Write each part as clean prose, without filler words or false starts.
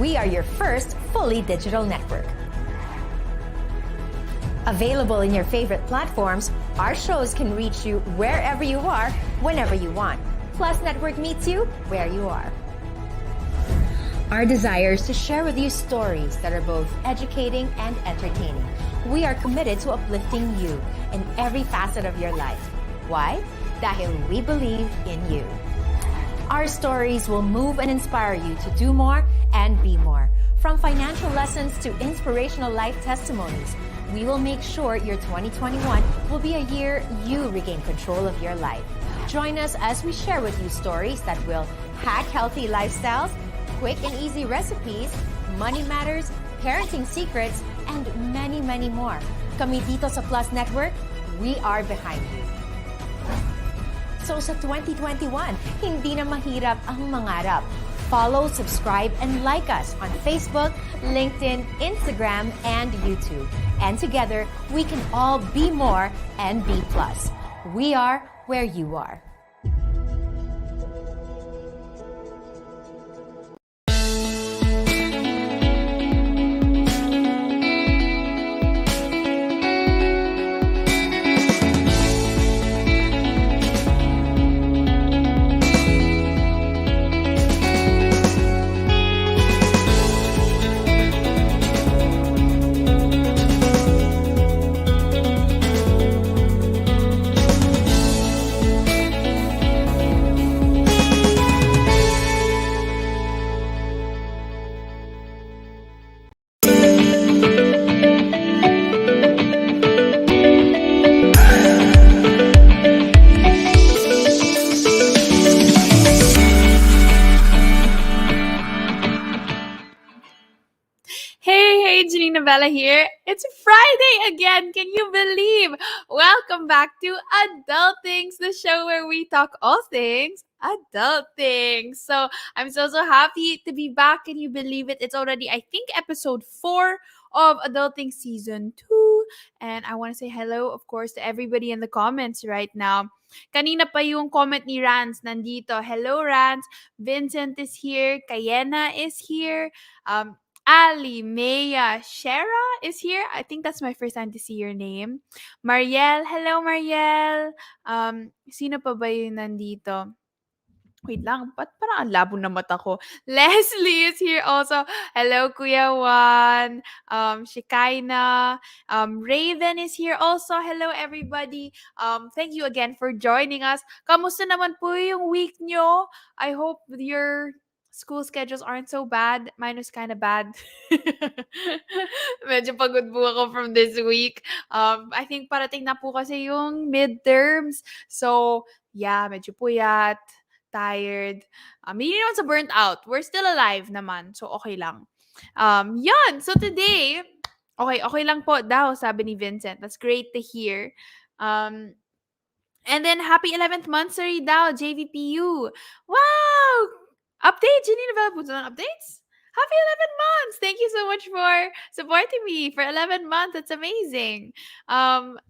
we are your first fully digital network. Available in your favorite platforms, our shows can reach you wherever you are, whenever you want. Plus Network meets you where you are. Our desire is to share with you stories that are both educating and entertaining. We are committed to uplifting you in every facet of your life. Why? Dahil we believe in you. Our stories will move and inspire you to do more and be more. From financial lessons to inspirational life testimonies, we will make sure your 2021 will be a year you regain control of your life. Join us as we share with you stories that will hack healthy lifestyles, quick and easy recipes, money matters, parenting secrets, and many, many more. Kami dito sa Plus Network, we are behind you. So sa 2021, hindi na mahirap ang mangarap. Follow, subscribe, and like us on Facebook, LinkedIn, Instagram, and YouTube. And together, we can all be more and be plus. We are where you are. JANINA here. It's Friday again. Can you believe? Welcome back to Adult Things, the show where we talk all things adult things. So I'm so happy to be back. Can you believe it? It's already, I think, episode 4 of Adult Things season 2. And I want to say hello, of course, to everybody in the comments right now. Kanina pa yung comment ni Rans nandito. Hello, Rans. Vincent is here. Kayena is here. Ali, Maya, Shara is here. I think that's my first time to see your name. Marielle, hello Marielle. Sino pa ba yung nandito? Wait lang, parang ang labo na mata ko. Leslie is here also. Hello, Kuya Juan. Shikaina. Raven is here also. Hello, everybody. Thank you again for joining us. Kamusta naman po yung week nyo? I hope your school schedules aren't so bad. Mine was kind of bad. Medyo pagod po ako from this week. I think parating na po kasi yung midterms. So, yeah, medyo puyat, tired. Hindi naman sa burnt out. We're still alive naman. So, okay lang. Yan. So, today, okay lang po daw, sabi ni Vincent. That's great to hear. And then, happy 11th monthsary daw, JVPU. Wow! Update, JANINA punta ng updates? Happy 11 months! Thank you so much for supporting me for 11 months. That's amazing.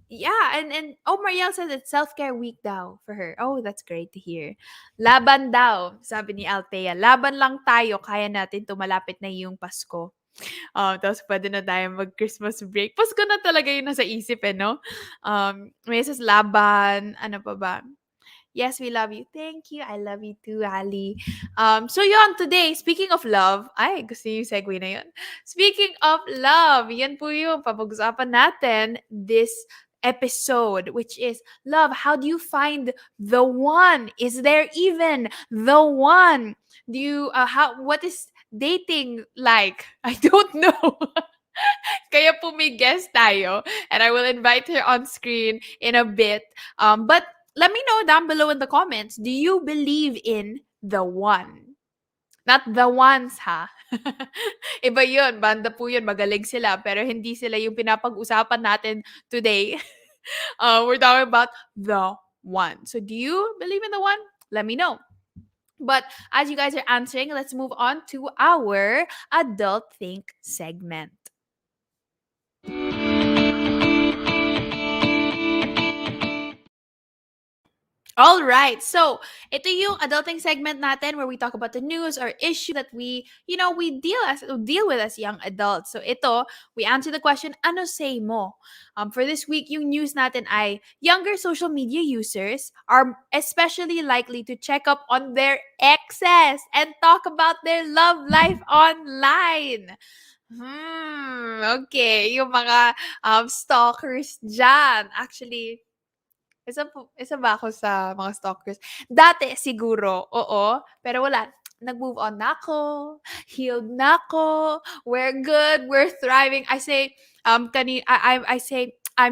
Yeah, and Marielle says it's self-care week daw for her. Oh, that's great to hear. Laban daw, sabi ni Althea. Laban lang tayo, kaya natin to, malapit na yung Pasko. Tapos pwede na tayo mag-Christmas break. Pasko na talaga yun nasa isip no? May says laban, ano pa ba? Yes, we love you. Thank you. I love you too, Ali. So yun, today, speaking of love, ay, gusto niyo yung segue na yun. Speaking of love, yan po yung papag-usapan natin this episode, which is love. How do you find the one? Is there even the one? Do you, what is dating like? I don't know. Kaya po may guest tayo, and I will invite her on screen in a bit. But let me know down below in the comments, do you believe in the one? Not the ones, ha? Iba yun. Banda po yun. Magaling sila. Pero hindi sila yung pinapag-usapan natin today. We're talking about the one. So do you believe in the one? Let me know. But as you guys are answering, let's move on to our Adult Think segment. All right. So, ito yung adulting segment natin where we talk about the news or issue that we deal with as young adults. So, ito, we answer the question, ano say mo? For this week, yung news natin ay younger social media users are especially likely to check up on their exes and talk about their love life online. Okay. Yung mga stalkers dyan. Actually, isa ba ako sa mga stalkers? Dati siguro, oo. Pero wala. Nag-move on na ako. Healed na ako. We're good. We're thriving. I say, I'm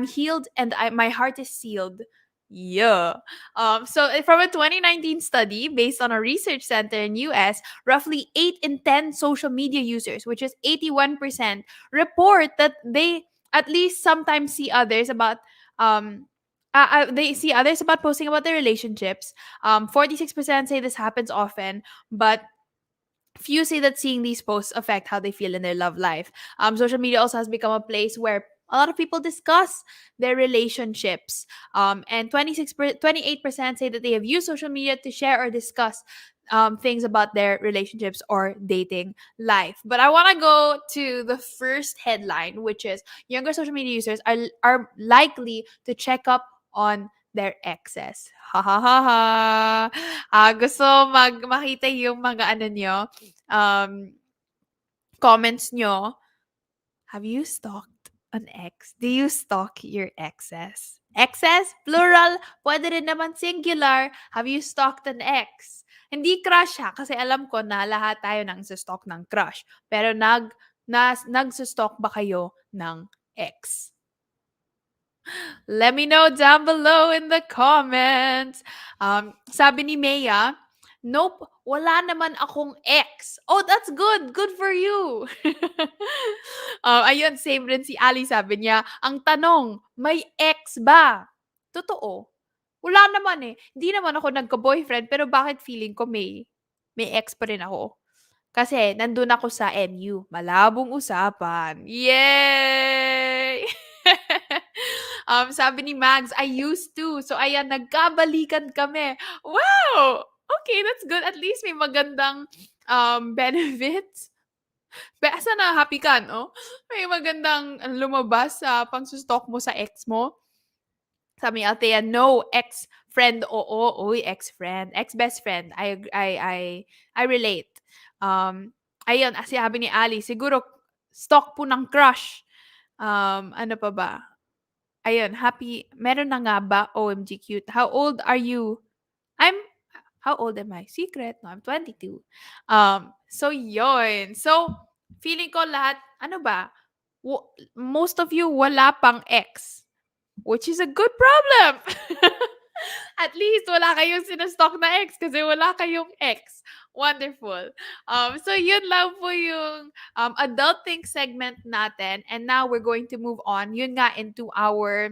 healed and my heart is sealed. Yeah. From a 2019 study based on a research center in US, roughly 8 in 10 social media users, which is 81%, report that they at least sometimes see others about um they see others about posting about their relationships. 46% say this happens often, but few say that seeing these posts affect how they feel in their love life. Social media also has become a place where a lot of people discuss their relationships. And 28% say that they have used social media to share or discuss things about their relationships or dating life. But I want to go to the first headline, which is younger social media users are likely to check up on their exes. Ha ha ha ha. Gusto makita yung mga ano nyo, um, comments nyo. Have you stalked an ex? Do you stalk your exes? Exes? Plural? Pwede rin naman singular. Have you stalked an ex? Hindi crush ha, kasi alam ko na lahat tayo nang stalk ng crush. Pero nagsustalk ba kayo ng ex? Let me know down below in the comments. Sabi ni Maya, nope, wala naman akong ex. Oh, that's good. Good for you. Ayun, same rin si Ali. Sabi niya, ang tanong, may ex ba? Totoo. Wala naman eh. Hindi naman ako nagka-boyfriend, pero bakit feeling ko may ex pa rin ako? Kasi nandun ako sa MU. Malabong usapan. Yay! Sabi ni Mags, I used to. So, ayan, nagkabalikan kami. Wow! Okay, that's good. At least may magandang benefits. Sana happy ka, no? May magandang lumabas sa pang-stalk mo sa ex mo. Sabi ni Althea, no, ex-friend, oo, uy, ex-friend, ex-best friend. I relate. Ayun, sabi ni Ali, siguro, stalk po ng crush. Ano pa ba? Ayun, happy, meron na nga ba? OMG cute. How old are you? How old am I? Secret? No, I'm 22. So yun. So, feeling ko lahat, ano ba? Most of you wala pang ex. Which is a good problem. At least wala kayong sinastalk na ex kasi wala kayong ex. Wonderful. So yun lang po yung adulting segment natin. And now we're going to move on. Yun nga into our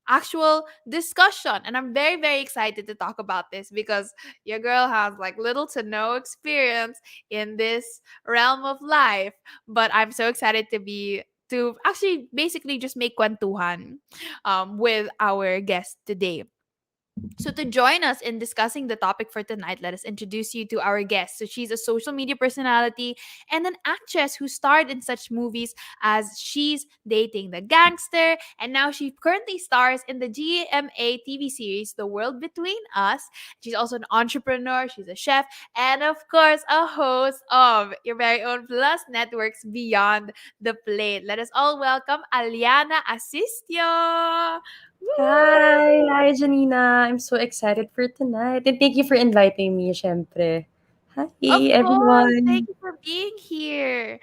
actual discussion. And I'm very, very excited to talk about this because your girl has like little to no experience in this realm of life. But I'm so excited to actually basically just make kwentuhan with our guest today. So, to join us in discussing the topic for tonight, let us introduce you to our guest. So, she's a social media personality and an actress who starred in such movies as She's Dating the Gangster, and now she currently stars in the GMA TV series The World Between Us. She's also an entrepreneur, she's a chef, and of course, a host of your very own Plus Networks Beyond the Plate. Let us all welcome Alyana Asistio. Hi, Janina. I'm so excited for tonight. And thank you for inviting me, syempre. Hi, Of course. Thank everyone. you for being here.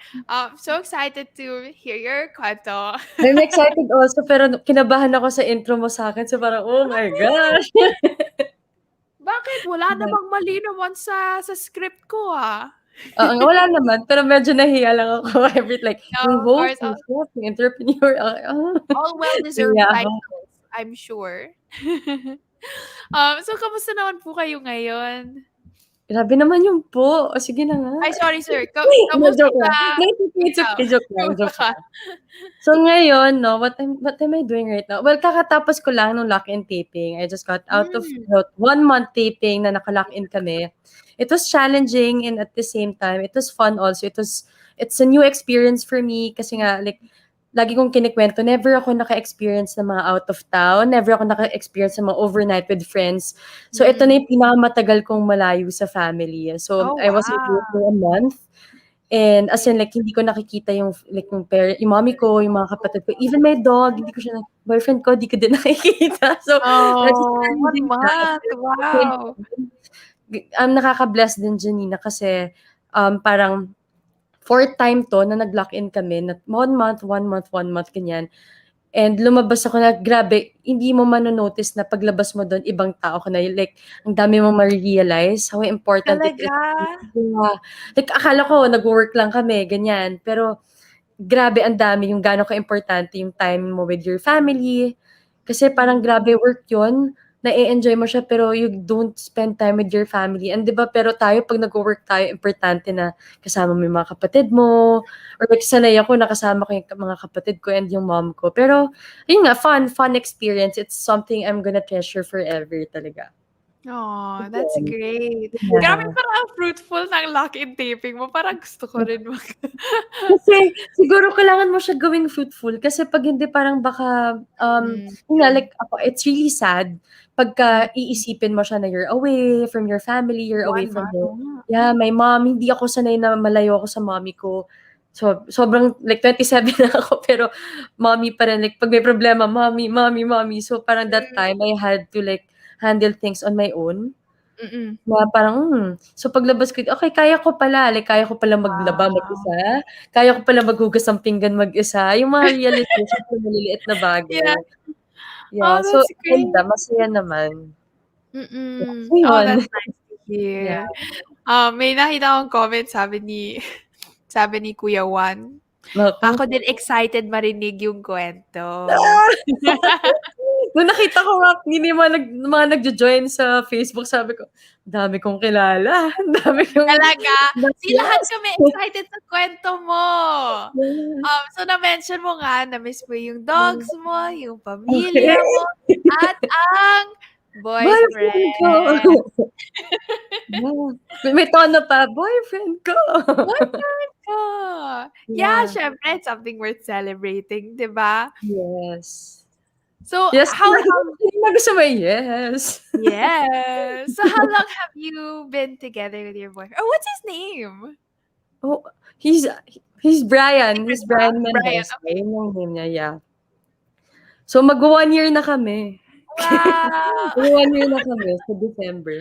So excited to hear your kwento. I'm excited also, pero kinabahan ako sa intro mo sa akin. So parang, oh my Bakit? gosh. Bakit? Wala namang mali naman sa script ko, ah. Oo nga, wala naman. Pero medyo nahiya lang ako. Every, like, yung No, of host, course, yung chef, yung entrepreneur. all well-deserved Nahiya ako. titles, I'm sure. So kamusta naman po kayo ngayon? Grabe naman yun po. O sige na nga. Ay, sorry sir. No, joke Kamusta lang. No, it's ikaw? okay, joke lang, joke Kamusta ka? lang. So ngayon 'no, what am I doing right now? Well, kakatapos ko lang nung lock-in taping. I just got out of Hmm, 1 month taping na naka-lock-in kami. It was challenging and at the same time, it was fun also. It's a new experience for me kasi nga like lagi kong kinukuwento, never ako naka-experience ng mga out of town, never ako naka-experience ng mga overnight with friends. So ito na mm. yung pinakamatagal kong malayo sa family. So Oh, I wasn't here wow. for a month. And as in like hindi ko nakikita yung like yung mommy ko, yung mga kapatid ko, even my dog, hindi ko siya boyfriend ko, di ko din nakikita. So that's just Oh, 1 challenging siya. At month. the same Wow. time, nakaka-bless din Janina kasi parang fourth time 'to na nag-lock-in kami na 1 month, 1 month, 1 month ganyan. And lumabas ako na grabe, hindi mo mano-notice na paglabas mo dun ibang tao ka na, like ang dami mong mare-realize how important it is. Talaga? Yeah. Like akala ko nagwo-work lang kami ganyan, pero grabe ang dami yung gaano kaimportante yung time mo with your family. Kasi parang Mm, grabe work yun, na-e-enjoy mo siya pero you don't spend time with your family. And 'di ba pero tayo 'pag nagwo-work tayo importante na kasama mo yung mga kapatid mo or like sanay ako nakasama ko yung mga kapatid ko and yung mom ko. Pero yun nga, fun experience. It's something I'm gonna treasure forever talaga. oh, that's Yun. great. Grabe Yeah. parang ang fruitful ng lock-in taping mo. Parang gusto ko rin Kasi siguro kailangan mo siya gawing fruitful kasi 'pag hindi parang baka, yun nga true. like ako it's really sad Hmm, pagka iisipin mo siya na you're away from your family, you're away 1 from month, your oo nga. my mom. Hindi ako sanay na malayo ako sa mommy ko. So, sobrang like 27 na ako pero mommy pa rin like 'pag may problema, mommy, mommy, mommy. So, parang that Hmm, time I had to like handle things on my own. mm. Na parang, so paglabas ko, okey kaya ko pala, like kaya ko palang maglaba Wow. mag-isa, kaya ko pala maghugas ng pinggan mag-isa, yung mga realization sa maliliit na Yeah. bagay. Yeah, Oh, so that's ganda, great. masaya naman. Yeah, so Oh, yun. that's nice to Yeah, hear. May nakita akong comment sabi ni sabi ni Kuya Juan, naku. "Ako din excited marinig yung kuwento." Ah! Nung nakita ko nga hindi mga nagjo-join sa Facebook sabi ko, "Dami kong kilala, ang dami kong Talaga? Lahat na-bless." kami excited sa kuwento mo. Yeah. So na-mention mo nga na-miss mo yung dogs mo, yung Okey. pamilya mo, at ang Boyfriend ko. boyfriend. Yeah, may tono pa, "Boyfriend ko." Boyfriend ko. Yeah, Yeah, siyempre it's something worth celebrating, 'di ba? yes. So, Yes, how long hindi mo gusto may yes. yes. So, how long have you been together with your boyfriend? Or what's his name? Oh, he's he's Brian, Secret he's ba? Brian Brian, Mendoza, okay. yun yung name niya, yeah. So magwa-1 year na kami. Wow! Magwa-1 year na kami sa December.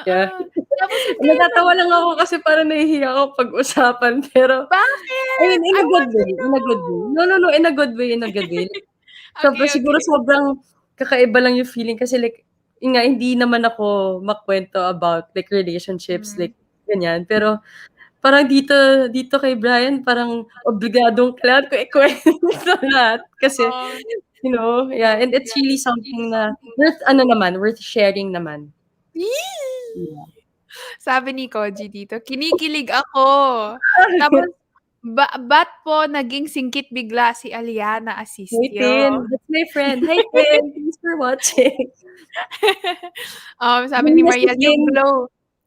Yeah. Oo. Tapos saan kayo Natatawa lang ako kasi parang nahihiya ako pag-usapan pero I bakit? mean in I a good want to way, in a good way. know. No, no, no, in a good way, in a good way. Okay, Siguro okay. sobrang kakaiba lang yung feeling kasi like, yun nga hindi naman ako makuwento about like relationships Hmm. like ganyan. Pero parang dito dito kay Brian parang obligadong kailangan ko ikuwento lahat kasi, Oh, yeah, and it's really something na worth ano naman, worth sharing naman. yee! Yeah. Sabi ni Koji dito, "Kinikilig ako." Tapos ba't po naging singkit bigla si Alyana Hi Asistio? Tin, that's my friend. Hi Tin, thanks for watching. Sabi ni Janina si Mariel, Tin. yung glow.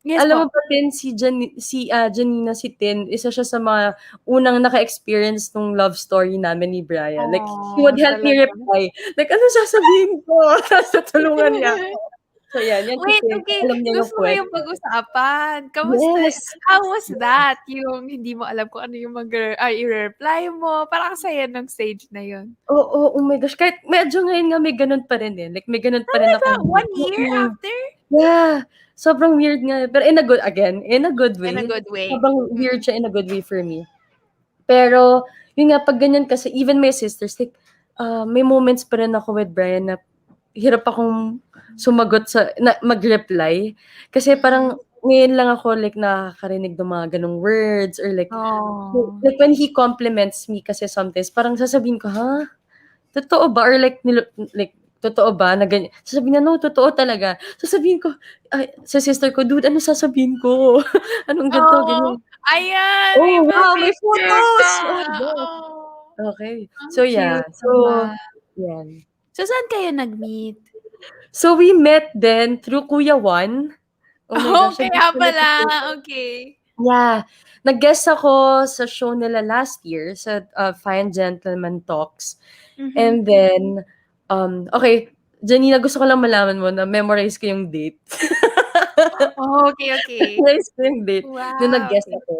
Yes Alam mo po. ba din Janina si Tin, isa siya sa mga unang naka-experience nung love story namin ni Brian. Like, he Oh, would help me talaga. reply. Like, ano sasabihin ko? Tapos tutulungan niya ako. So, yan si Wait, Tin. okay. Alam niya yung Gusto ko yung kwento. pag-usapan. Kamusta Yes. how was Yeah. that? Yung hindi mo alam kung ano yung ire-reply mo. Parang ang saya ng stage na yun. Oo, oh my gosh. Kahit medyo ngayon nga may ganun pa rin eh. Like, may ganun pa rin Talaga? akong 1 year after? yeah. Sobrang weird nga. Pero in a good In a way. good way. Sobrang weird siya in a good way for me. Pero, yun nga, pag ganyan kasi, even my sisters, like, may moments pa rin ako with Brian na hirap akong sumagot mag-reply. Kasi Mm. parang, ngayon lang ako, like, nakakarinig ng mga ganong words or Oh. like, when he compliments me kasi sometimes, parang sasabihin ko, ha? Totoo ba? Or like totoo ba na ganyan? Sasabihin niya, no, totoo talaga. Sasabihin ko, sa sister ko, dude, ano sasabihin ko? Anong ganito, Oh, ganyan. ayan, may Oh, wow, may pa-picture photos! pa. Oh, God. Oh, Okay. ang So, yeah. cute So, naman. yan. So, saan kayo nag-meet? So, we met then through Kuya Juan. Oh my Oh, gosh, kaya nag-guest pala. ako. Okay. Yeah. Nag-guest ako sa show nila last year sa Fine Gentleman Talks. Mhm. And then, okay, Janina, gusto ko lang malaman mo na memorize ko yung date. Oh, okay. Memorize ko yung date nung Wow, nag-guest okay. ako.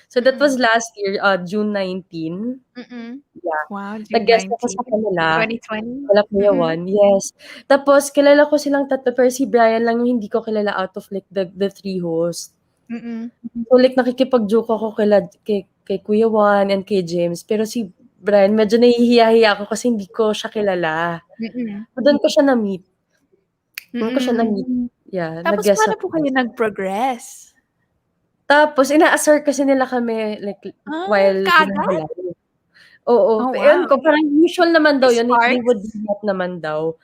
So that was last year, June 19. Mm. Yeah. Wow, June Nag-guest ako 19, sa kanila. 2020. Wala Kuya Juan, yes. Tapos kilala ko silang tatlo pero si Brian lang yung hindi ko kilala out of like the three hosts. Mm. So like nakikipag-joke ako kay Kuya Juan and kay James pero si Brian medyo nahihiya-hiya ako kasi hindi ko siya kilala. Mm. So doon ko siya na-meet. Doon ko siya Mm. na-meet. Yeah, Tapos nag-guest paano po ako. kayo nag-progress? Tapos ina-assert kasi nila kami like while Kaagad? hinahalay. Oo, Oh, ewan wow. ko parang usual naman daw May yun, they would sparks? do that naman daw.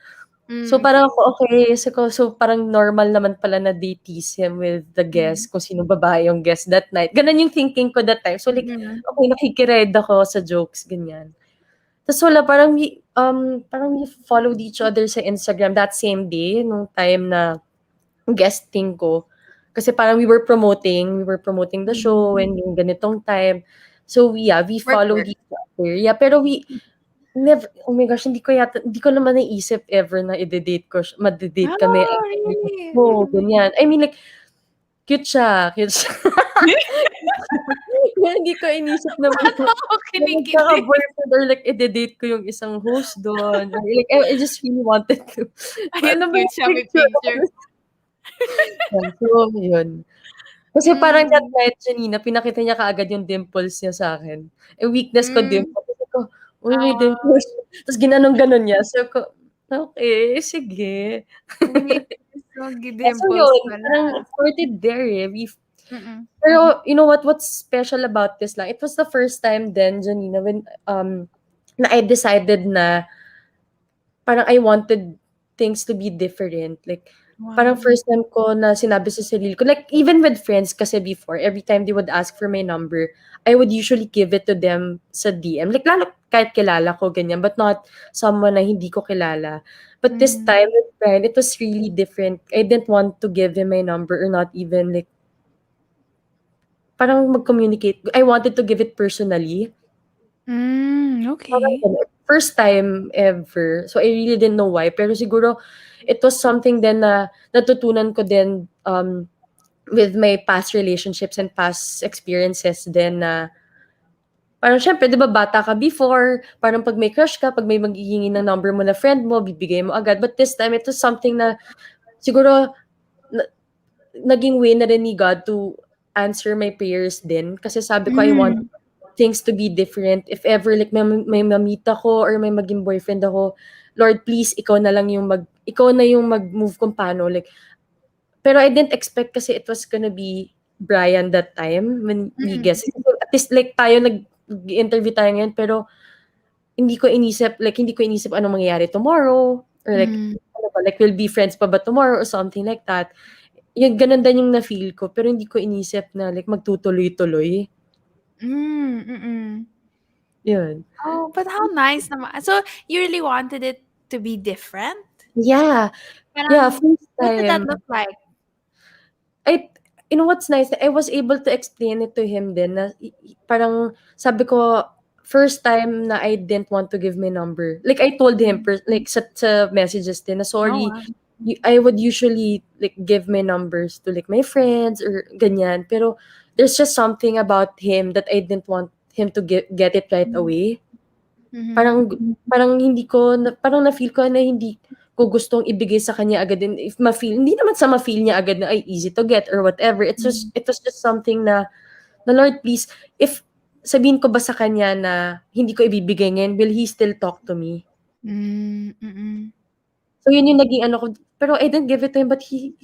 So Mm. parang ako, okay, so parang normal naman pala na they tease him with the guest, kung sino babae yung guest that night. Ganun yung thinking ko that time. So like, Mm. okay, nakikiride ako sa jokes, ganyan. Tapos wala, parang we followed each other sa Instagram that same day, nung time na guesting ko. Kasi parang we were promoting the show and yung ganitong time. So yeah, we followed Work. each other. Yeah, pero we never, oh my gosh, hindi ko naman naisip ever na ide-date ko siya, made-date kami. Oh, really? Oo, ganyan. I mean like, cute siya. Kaya hindi ko inisip naman Paano ako na kinikilig? magkaka-boyfriend or like ide-date ko yung isang host dun. Or like, I just really wanted to. Ayun, Ano ba cute yung siya, may picture? picture. So, yun. Kasi parang that Mm. night, Janina, pinakita niya kaagad yung dimples niya sa'kin. Eh, weakness ko Mm. dimple. Sabi ko, "Uy, may Ah, dimples." Tapos ginanon-ganon niya. Sabi ko, "Okey, sige." so So dimples yun, pala. parang started there, eh. Mm. Pero you know what's special about this lang, it was the first time then, Janina, when, na I decided na parang I wanted things to be different. Like, parang Wow. first time ko na sinabi sa sarili ko, like, even with friends kasi before, every time they would ask for my number, I would usually give it to them sa DM. Like, lalo kahit kilala ko, ganyan, but not someone na hindi ko kilala. But this Mm. time with Brian, it was really different. I didn't want to give him my number or not even like, parang mag-communicate. I wanted to give it personally. Parang Okay. gano'n. First time ever. So, I really didn't know why. Pero siguro, it was something din na natutunan ko din, with my past relationships and past experiences din na parang siyempre, 'di ba bata ka before, parang 'pag may crush ka, 'pag may maghihingi ng number mo na friend mo, bibigay mo agad. But this time, it was something na siguro na naging way na rin ni God to answer my prayers din. Kasi sabi ko, I want Mm. things to be different. If ever like may ma-meet ako or may maging boyfriend ako, Lord, please, ikaw na yung mag-move kung paano. Like, pero I didn't expect kasi it was gonna be Brian that time when we Mm. guessed. At least like tayo nag-interview tayo ngayon, pero hindi ko inisip anong mangyayari tomorrow or like, Mm. ano ba, like we'll be friends pa ba tomorrow or something like that. Yung ganun din yung na-feel ko, pero hindi ko inisip na like magtutuloy-tuloy. Mm. Yun. Oh, but how nice naman. So, you really wanted it to be different? Yeah. Yeah, Parang, first what did that time. look like? You know what's nice? I was able to explain it to him din na parang sabi ko, first time na I didn't want to give my number. Like I told him like sa messages din na Oh, sorry, wow. I would usually like give my numbers to like my friends or ganyan. Pero there's just something about him that I didn't want him to get it right away. Mhm. Parang parang na-feel ko na hindi ko gustong ibigay sa kanya agad din if hindi naman sa ma-feel niya agad na ay easy to get or whatever. It was just something na Lord please, if sabihin ko ba sa kanya na hindi ko ibibigay ngayon, will he still talk to me? Mm. So yun yung naging ano ko, pero I didn't give it to him but he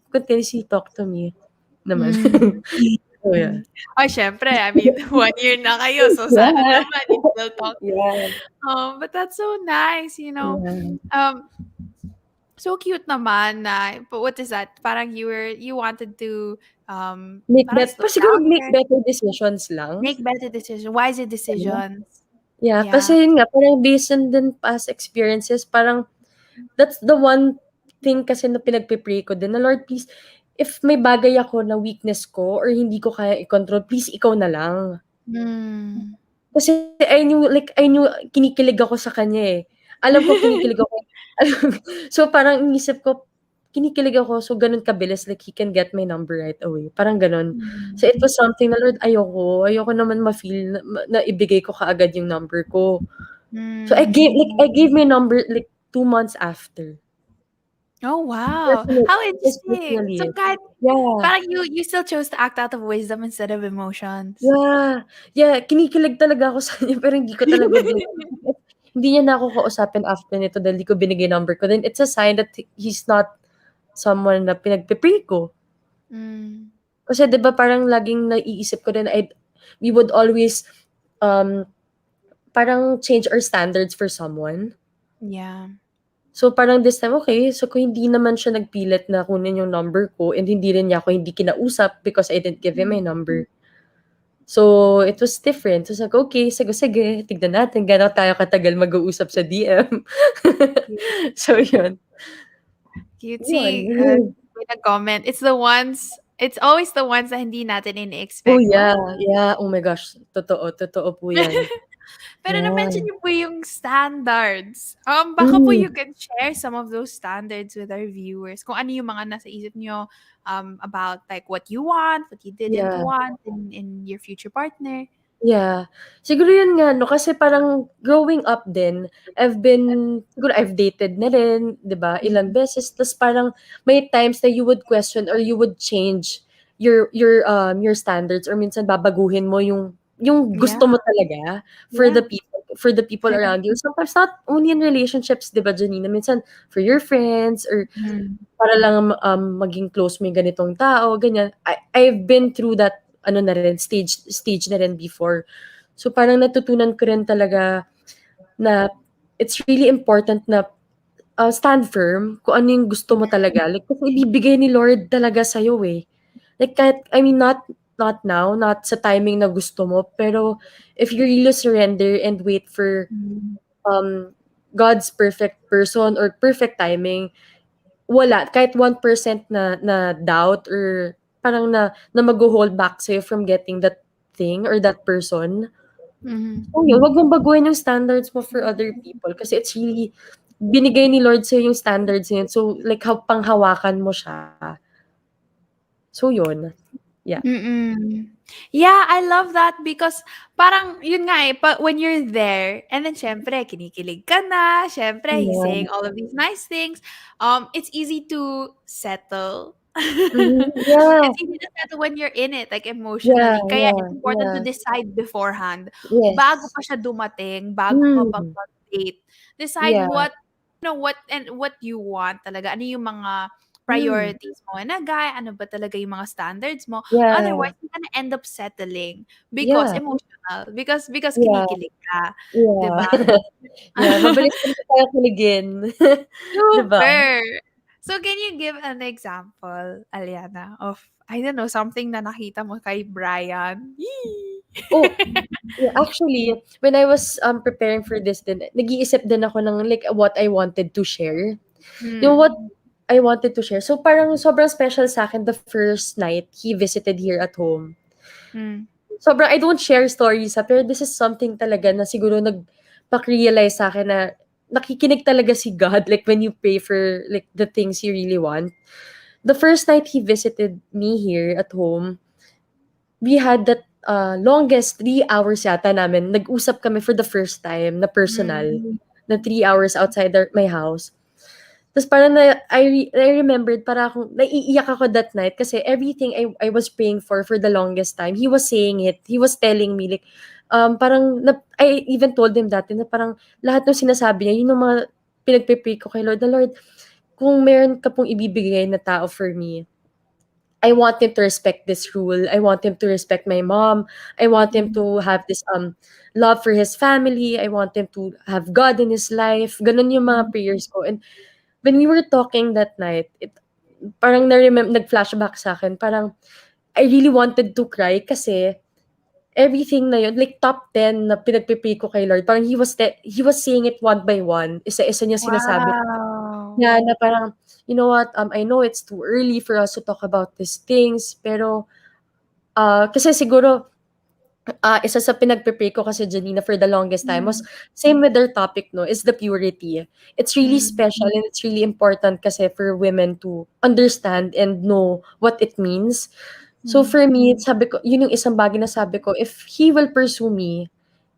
continuously talk to me naman. Mm. So yeah. Ay, syempre, I mean, 1 year na kayo, so sana Yeah. naman he still talk. Yeah. But that's so nice, Yeah. Um, So cute naman na what is that? Parang you wanted to Make parang slow siguro down make your better decisions lang. make better decision, wiser Ano? decisions. Yeah, Yeah. kasi yun nga parang based on din past experiences parang that's the one thing kasi na pinagpe-pray ko din na, "Lord please, if may bagay ako na weakness ko or hindi ko kaya i-control, please ikaw na lang." Hmm. Kasi I knew kinikilig ako sa kanya, eh. Alam ko kinikilig ako so parang iniisip ko, kinikilig ako so gano'n kabilis like he can get my number right away, parang gano'n. So it was something na, "Lord ayoko naman ma-feel na ibigay ko kaagad yung number ko." So Hmm. I gave my number like 2 months after. Oh, wow. Personally How just interesting. So personally. kahit Yeah. parang you still chose to act out of wisdom instead of emotions. Yeah, yeah, kinikilig talaga ako sa kanya pero hindi ko talaga hindi niya na ako kausapin after nito dahil di ko binigay number ko, then it's a sign that he's not someone na pinagpe-pray ko. Hmm. Kasi 'di ba parang laging naiisip ko din we would always, um, parang change our standards for someone. Yeah. So parang this time, okay, so kung hindi naman siya nagpilit na kunin yung number ko and hindi kinausap because I didn't give him my number. So, it was different. So, sabi ko, "Okey, sige, tignan natin gaano tayo katagal mag-uusap sa DM." So, yun. Yun, Cutesy, yun. with a comment. It's always the ones na hindi natin Oh, ini-expect. Wow. yeah, yeah. Oh my gosh, totoo po yan. Pero na-mention Yeah. niyo po yung standards. Baka po you Hmm, can share some of those standards with our viewers. Kung ano yung mga nasa isip niyo, about like what you want, what you didn't yeah. want in your future partner. Yeah. Siguro yun nga 'no, kasi parang growing up din, I've dated na rin, 'di ba, ilang Mm. beses ta's parang may times na you would question or you would change your standards or minsan babaguhin mo yung Yeah, gusto mo talaga yeah. for the people around you. Sometimes not only in relationships, 'di ba, Janina, minsan for your friends or Mm. para lang, maging close mo yung ganitong tao, ganyan. I've been through that ano na rin, stage na rin before. So, parang natutunan ko rin talaga na it's really important na, stand firm kung ano yung gusto mo talaga. Like, kasi ibibigay ni Lord talaga sa'yo, eh. Like, kahit I mean, not now, not sa timing na gusto mo, pero if you really surrender and wait for, Mm. um, God's perfect person or perfect timing, wala, kahit 1% na doubt or parang na magho-hold back sa'yo from getting that thing or that person. Mhm. So yun, wag mong baguhin yung standards mo for other people kasi it's really binigay ni Lord sa'yo yung standards na yun. So, like panghawakan mo siya. So yun, yeah. Mm. Yeah, I love that because parang yun nga, eh, when you're there and then siyempre kinikilig ka na, siyempre he's Yeah. saying all of these nice things, it's easy to settle. Mhm, yeah. It's easy to settle when you're in it, like Yeah, emotionally. Kaya yeah, it's important to yeah. decide beforehand, bago Yes. pa siya dumating, bago ka pa Hmm. mag-date. Decide Yeah. what you want talaga. Ano yung mga Hmm. priorities mo na guy, ano ba talaga yung mga standards mo. Yeah. Otherwise, you're gonna end up settling because Yeah. emotional, because Yeah. kinikilig ka, 'di Yeah. ba? Yeah, mabilis talaga tayo kiligin. 'Di ba? Super! So, can you give an example, Alyana, of, I don't know, something na nakita mo kay Brian? Yee! Oh, yeah, actually, when I was, preparing for this din, nag-iisip din ako ng like what I wanted to share. Yung what Hmm. I wanted to share. So parang sobrang special sa'kin the first night he visited here at home. Hmm. Sobrang I don't share stories, pero this is something talaga na siguro nagpak-realize sa'kin na nakikinig talaga si God, like when you pray for like the things you really want. The first night he visited me here at home, we had that, longest 3 hours yata namin. Nag-usap kami for the first time na personal, Hmm. na 3 hours outside my house. Tapos parang I remembered para akong naiiyak ako that night kasi everything I was praying for the longest time, he was saying it. He was telling me like, parang I even told him dati na parang lahat ng sinasabi niya, yun yung mga pinagpe-pray ko kay Lord na, "Lord, kung meron ka pong ibibigay na tao for me, I want him to respect this rule. I want him to respect my mom. I want him Hmm. to have this love for his family. I want him to have God in his life." Ganun yung mga prayers ko. And when we were talking that night, parang nag-flashback sa akin, parang I really wanted to cry kasi everything na yun, like top 10 na pinagpipray ko kay Lord, parang he was saying it one by one. Isa-isa niya sinasabi Wow. na parang, you know what, I know it's too early for us to talk about these things, pero kasi siguro isa sa pinagpe-pray ko kasi Janina for the longest time was Mm. same with their topic, no, is the purity. It's really Mm. special and it's really important kasi for women to understand and know what it means. So Mm. for me, sabi ko, yun yung isang bagay na sabi ko, if he will pursue me,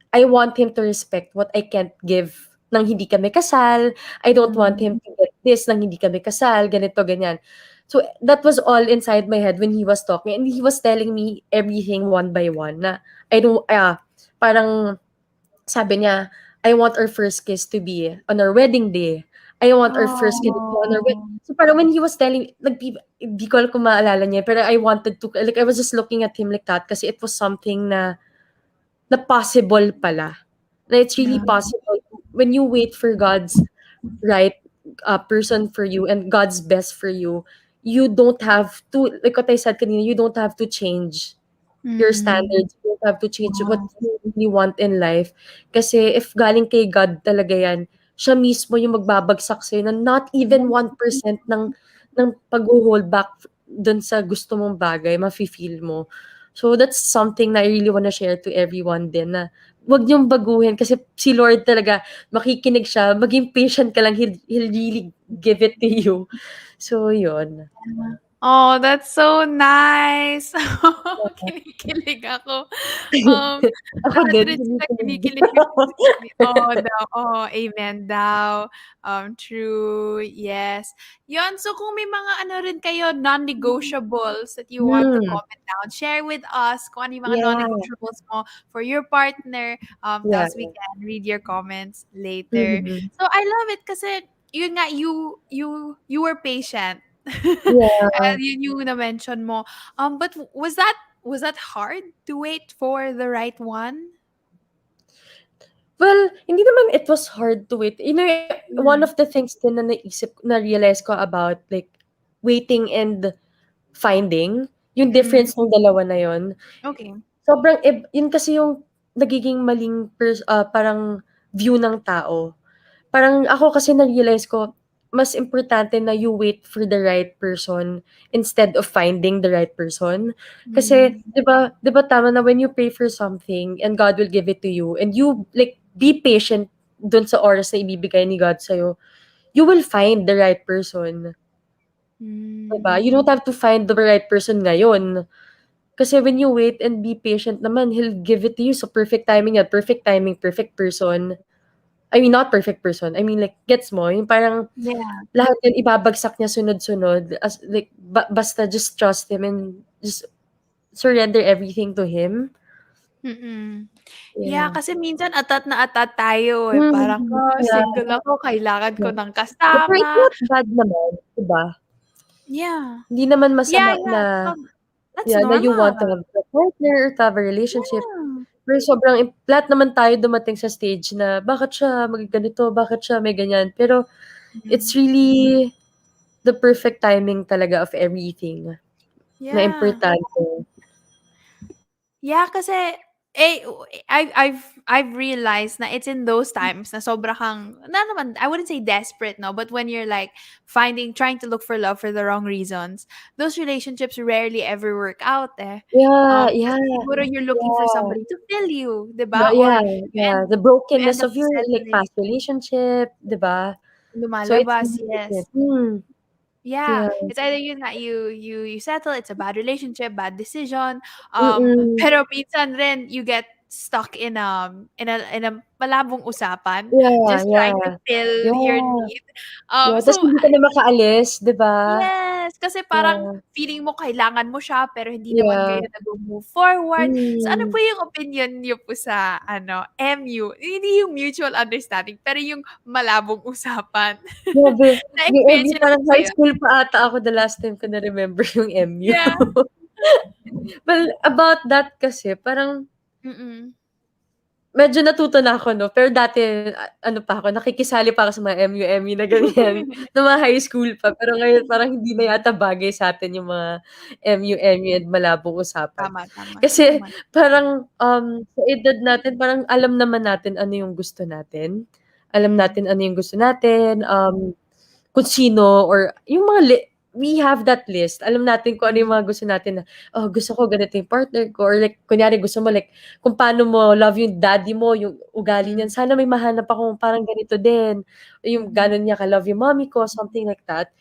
I want him to respect what I can't give nang hindi kami kasal. I don't want Mm. him to get this nang hindi kami kasal, ganito, ganyan. So that was all inside my head when he was talking and he was telling me everything one by one na I don't, parang sabi niya, I want our first kiss to be on our wedding day. I want our first kiss to be on our wedding. Oh. So parang when he was telling, di ko alam kung maalala niya, pero I wanted to, like I was just looking at him like that kasi it was something na possible pala. Na it's really Yeah. possible when you wait for God's right person for you and God's best for you, you don't have to, like what I said kanina, you don't have to change your Mm. standards. You don't have to change what Wow. you really want in life. Kasi if galing kay God talaga yan, siya mismo yung magbabagsak sa'yo na not even 1% ng pag-hold back dun sa gusto mong bagay, mafe-feel mo. So that's something na I really wanna share to everyone din na wag niyong baguhin kasi si Lord talaga makikinig siya, maging patient ka lang, he'll really give it to you. So yun. Oh, that's so nice. Kinikilig ako. Ako Lahat din, rin sila kinikilig. kinikilig yung sinasabi. Oo daw, oo, amen daw. True, yes. Yun, so kung may mga ano rin kayo, non-negotiables that you want to Hmm, comment down, share with us kung ano yung mga yeah, non-negotiables mo for your partner. yeah, Thus we can read your comments later. mhm, So I love it kasi yun nga, you were patient. yeah. Yun yung na-mention mo. But was that hard to wait for the right one? Well, hindi naman it was hard to wait. You know, one Yeah. of the things din na na-realize ko about like waiting and finding, yung Mm. difference ng dalawa na yun, Okay. sobrang yun kasi yung nagiging maling parang view ng tao. Parang ako kasi na-realize ko, mas importante na you wait for the right person instead of finding the right person. Kasi, Mm. 'di ba tama na when you pray for something and God will give it to you and you like be patient dun sa oras na ibibigay ni God sa'yo, you will find the right person. 'Di ba? You Mm. don't have to find the right person ngayon. Kasi when you wait and be patient naman, He'll give it to you sa perfect timing yan. Perfect timing, perfect person. I mean, not perfect person. I mean, like, gets mo? Yung parang Yeah. lahat yun ibabagsak niya sunod-sunod. As, like, basta just trust Him and just surrender everything to Him. Mm. Yeah, Yeah. kasi minsan atat na atat tayo, eh. Parang, Mhm. Yeah, single ako, kailangan ko yeah. ng Pero it's kasama." not bad naman, 'di ba? Yeah. Hindi naman Yeah, masama yeah. na, That's yeah, na you normal. want to have a partner or to have a relationship. Yeah. Pero sobrang lahat naman tayo dumating sa stage na bakit siya ganito, bakit siya may ganyan. Pero it's Mm. really the perfect timing talaga of everything na Yeah. importante. Yeah, kasi I've realized na it's in those times na sobra kang na naman I wouldn't say desperate, no, but when you're like trying to look for love for the wrong reasons, those relationships rarely ever work out, eh. Yeah, yeah, Kasi siguro you're looking for yeah. somebody to fill you, 'di ba? Or Yeah, yeah, the you end brokenness up of your, like, settling. past relationship, 'di ba? So it's Lumalabas, really yes. different. Yeah, Yeah. it's either yun nga you settle, it's a bad relationship, bad decision, Mm. pero minsan rin you get stuck in a malabong usapan, Yeah, just trying to yeah. fill your Yeah, need. yeah, ta's So hindi ka na makaalis, 'di ba? yes, kasi parang Yeah, feeling mo kailangan mo siya, pero hindi naman yeah. kayo nagmo-move forward. So ano po Mm. yung opinion niyo po sa ano, MU? Hindi yung mutual understanding, pero yung malabong usapan. Grabe, yung Na-experience MU niyo na po parang ba high yun? school pa ata ako the last time ko na-remember yung MU. Yeah. Well, about that kasi parang Mm. medyo natuto na ako 'no, pero dati ano pa ako, nakikisali pa ako sa mga MU na ganyan, nung mga high school pa. Pero ngayon parang hindi na yata bagay sa'tin yung mga MU and malabong usapan. Tama, tama, Kasi tama. parang, sa edad natin parang alam naman natin ano yung gusto natin. Alam Mm, natin ano yung gusto natin, kung sino or yung mga we have that list. Alam natin kung ano yung mm, mga gusto natin na, "Oh, gusto ko ganito yung partner ko," or like kunyari gusto mo like kung paano mo love yung daddy mo, yung ugali niyan, mm, sana may mahanap akong parang ganito din, yung mhm, gano'n niya ka-love yung mommy ko, something like that.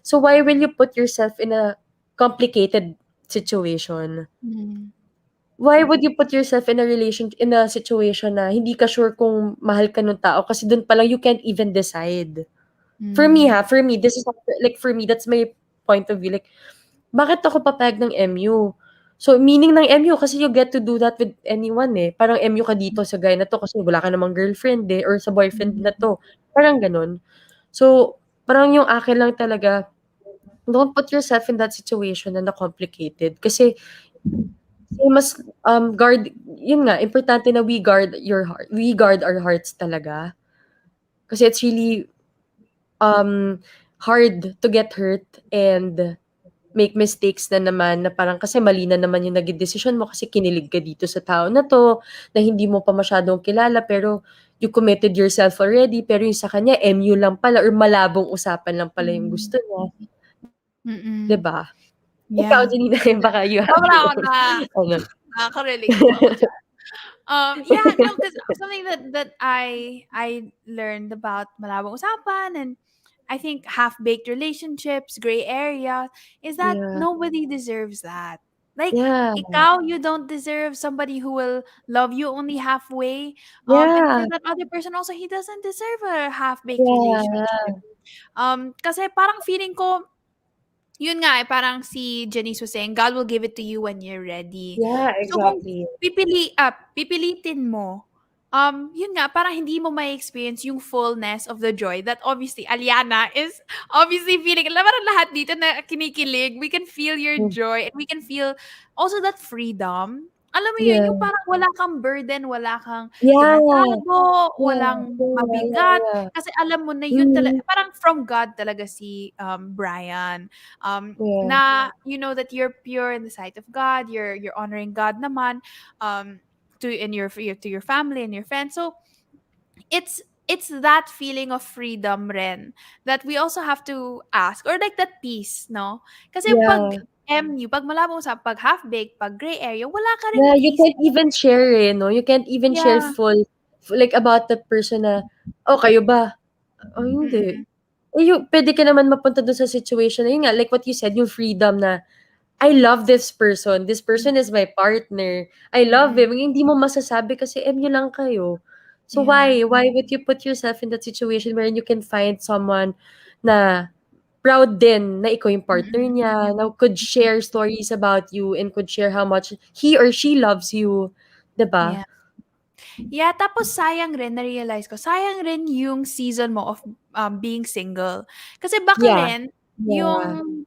So why will you put yourself in a complicated situation? mm, Why would you put yourself in a situation na hindi ka sure kung mahal ka nung tao kasi dun pa lang you can't even decide. mm, For me, this is like for me, that's my point of view. Like, bakit ako papayag ng MU? So, meaning ng MU kasi you get to do that with anyone eh. Parang MU ka dito sa guy na to kasi wala ka namang girlfriend eh, or sa boyfriend na mhm, to. Parang ganun. So, parang yung akin lang talaga, don't put yourself in that situation na complicated. Kasi, mas, yun nga, importante na we guard your heart. We guard our hearts talaga. Kasi it's really, um, hard to get hurt and make mistakes na naman na parang kasi mali na naman yung naging desisyon mo kasi kinilig ka dito sa tao na 'to, na hindi mo pa masyadong kilala pero you committed yourself already pero yung sa kanya MU lang pala or malabong usapan lang pala yung mm, gusto niya, 'di mm. ba? Ikaw Yeah. Janina, baka you have Sobra your ako own ano. nakaka-relate po ako diyan. Yeah, no, because something that I learned about malabong usapan and I think half-baked relationships, gray area, is that Yeah, nobody deserves that. Like, yeah, ikaw, you don't deserve somebody who will love you only halfway. And yeah, for that other person also, he doesn't deserve a half-baked yeah, relationship. Kasi parang feeling ko, yun nga, eh, parang si Janice was saying, God will give it to you when you're ready. yeah, So kung exactly. pipilitin mo, yun nga, parang hindi mo ma-experience yung fullness of the joy that obviously Alyana is obviously feeling. Alam mo, parang lahat dito na kinikilig, we can feel your Mm, joy and we can feel also that freedom. Alam mo yun, yung yeah, parang wala kang burden, wala kang yeah, tinatago, yeah, walang yeah, mabigat, yeah, kasi alam mo na yun mm, parang from God talaga si, Brian. yeah, Na you know that you're pure in the sight of God, you're honoring God naman, to in to your family and your friends. So it's that feeling of freedom rin that we also have to ask or like that peace, no? Kasi pag yeah. pag malabo sa pag half-baked, pag gray area, wala ka ring Yeah, you peace. can't even share eh, no? You can't even share Yeah. full like about that person na, "Oh, kayo ba?" "Oh, hindi." Mm-mm. Eh, yung puwede ka naman mapunta dun sa situation na yun nga, like what you said, yung freedom na, "I love this person is my partner, I love Mm-mm. him." Hindi mo masasabi kasi MU lang kayo. So Yeah. why would you put yourself in that situation wherein you can find someone na proud din na ikaw yung partner Mm-mm. niya, na could share stories about you and could share how much he or she loves you, 'di ba? Yeah. Yeah, tapos sayang rin, na-realize ko, sayang rin yung season mo of, being single. Kasi baka Yeah, rin yeah, yung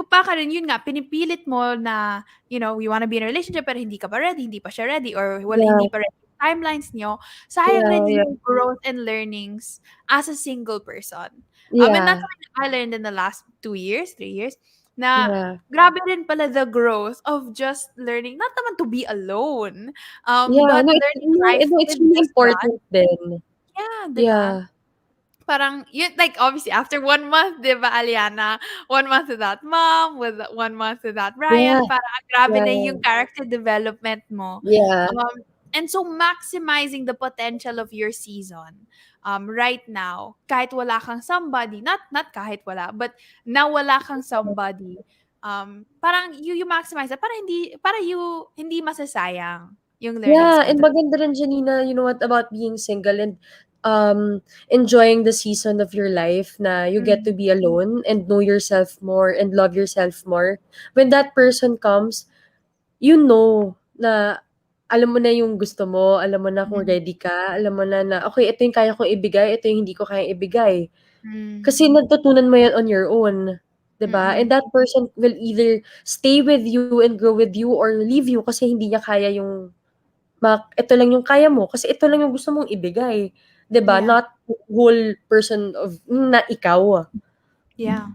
baka rin yun nga, pinipilit mo na, you wanna be in a relationship pero hindi ka pa ready, hindi pa siya ready or wala yeah, hindi pa ready yung timelines niyo. Sayang yeah, rin yeah, yung growth and learnings as a single person. And yeah, that's something I learned in the last 2 years, 3 years, na yeah, grabe rin pala the growth of just learning not naman to be alone. yeah, But no, learning life it's with really just God. important din. Yeah, 'di ba? Yeah, Parang yun like obviously after 1 month, 'di ba, Alyana? 1 month without mom, with 1 month without yeah, Ryan, parang grabe na yeah, yung character development mo. yeah, And so maximizing the potential of your season, right now, kahit wala kang somebody, not kahit wala, but na wala kang somebody, parang you maximize that para you hindi masasayang yung learnings yeah, mo and dun. maganda rin Janina, you know what, about being single and, enjoying the season of your life na you get to Mm, be alone and know yourself more and love yourself more. When that person comes, you know na alam mo na yung gusto mo, alam mo na kung mm, ready ka, alam mo na, "Okey, ito yung kaya kong ibigay, ito yung hindi ko kayang ibigay." hmm, Kasi natutunan mo yan on your own, 'di ba? mm. And that person will either stay with you and grow with you or leave you kasi hindi niya kaya yung ito lang yung kaya mo kasi ito lang yung gusto mong ibigay. 'Di ba? Yeah. Not whole person of na ikaw. Yeah.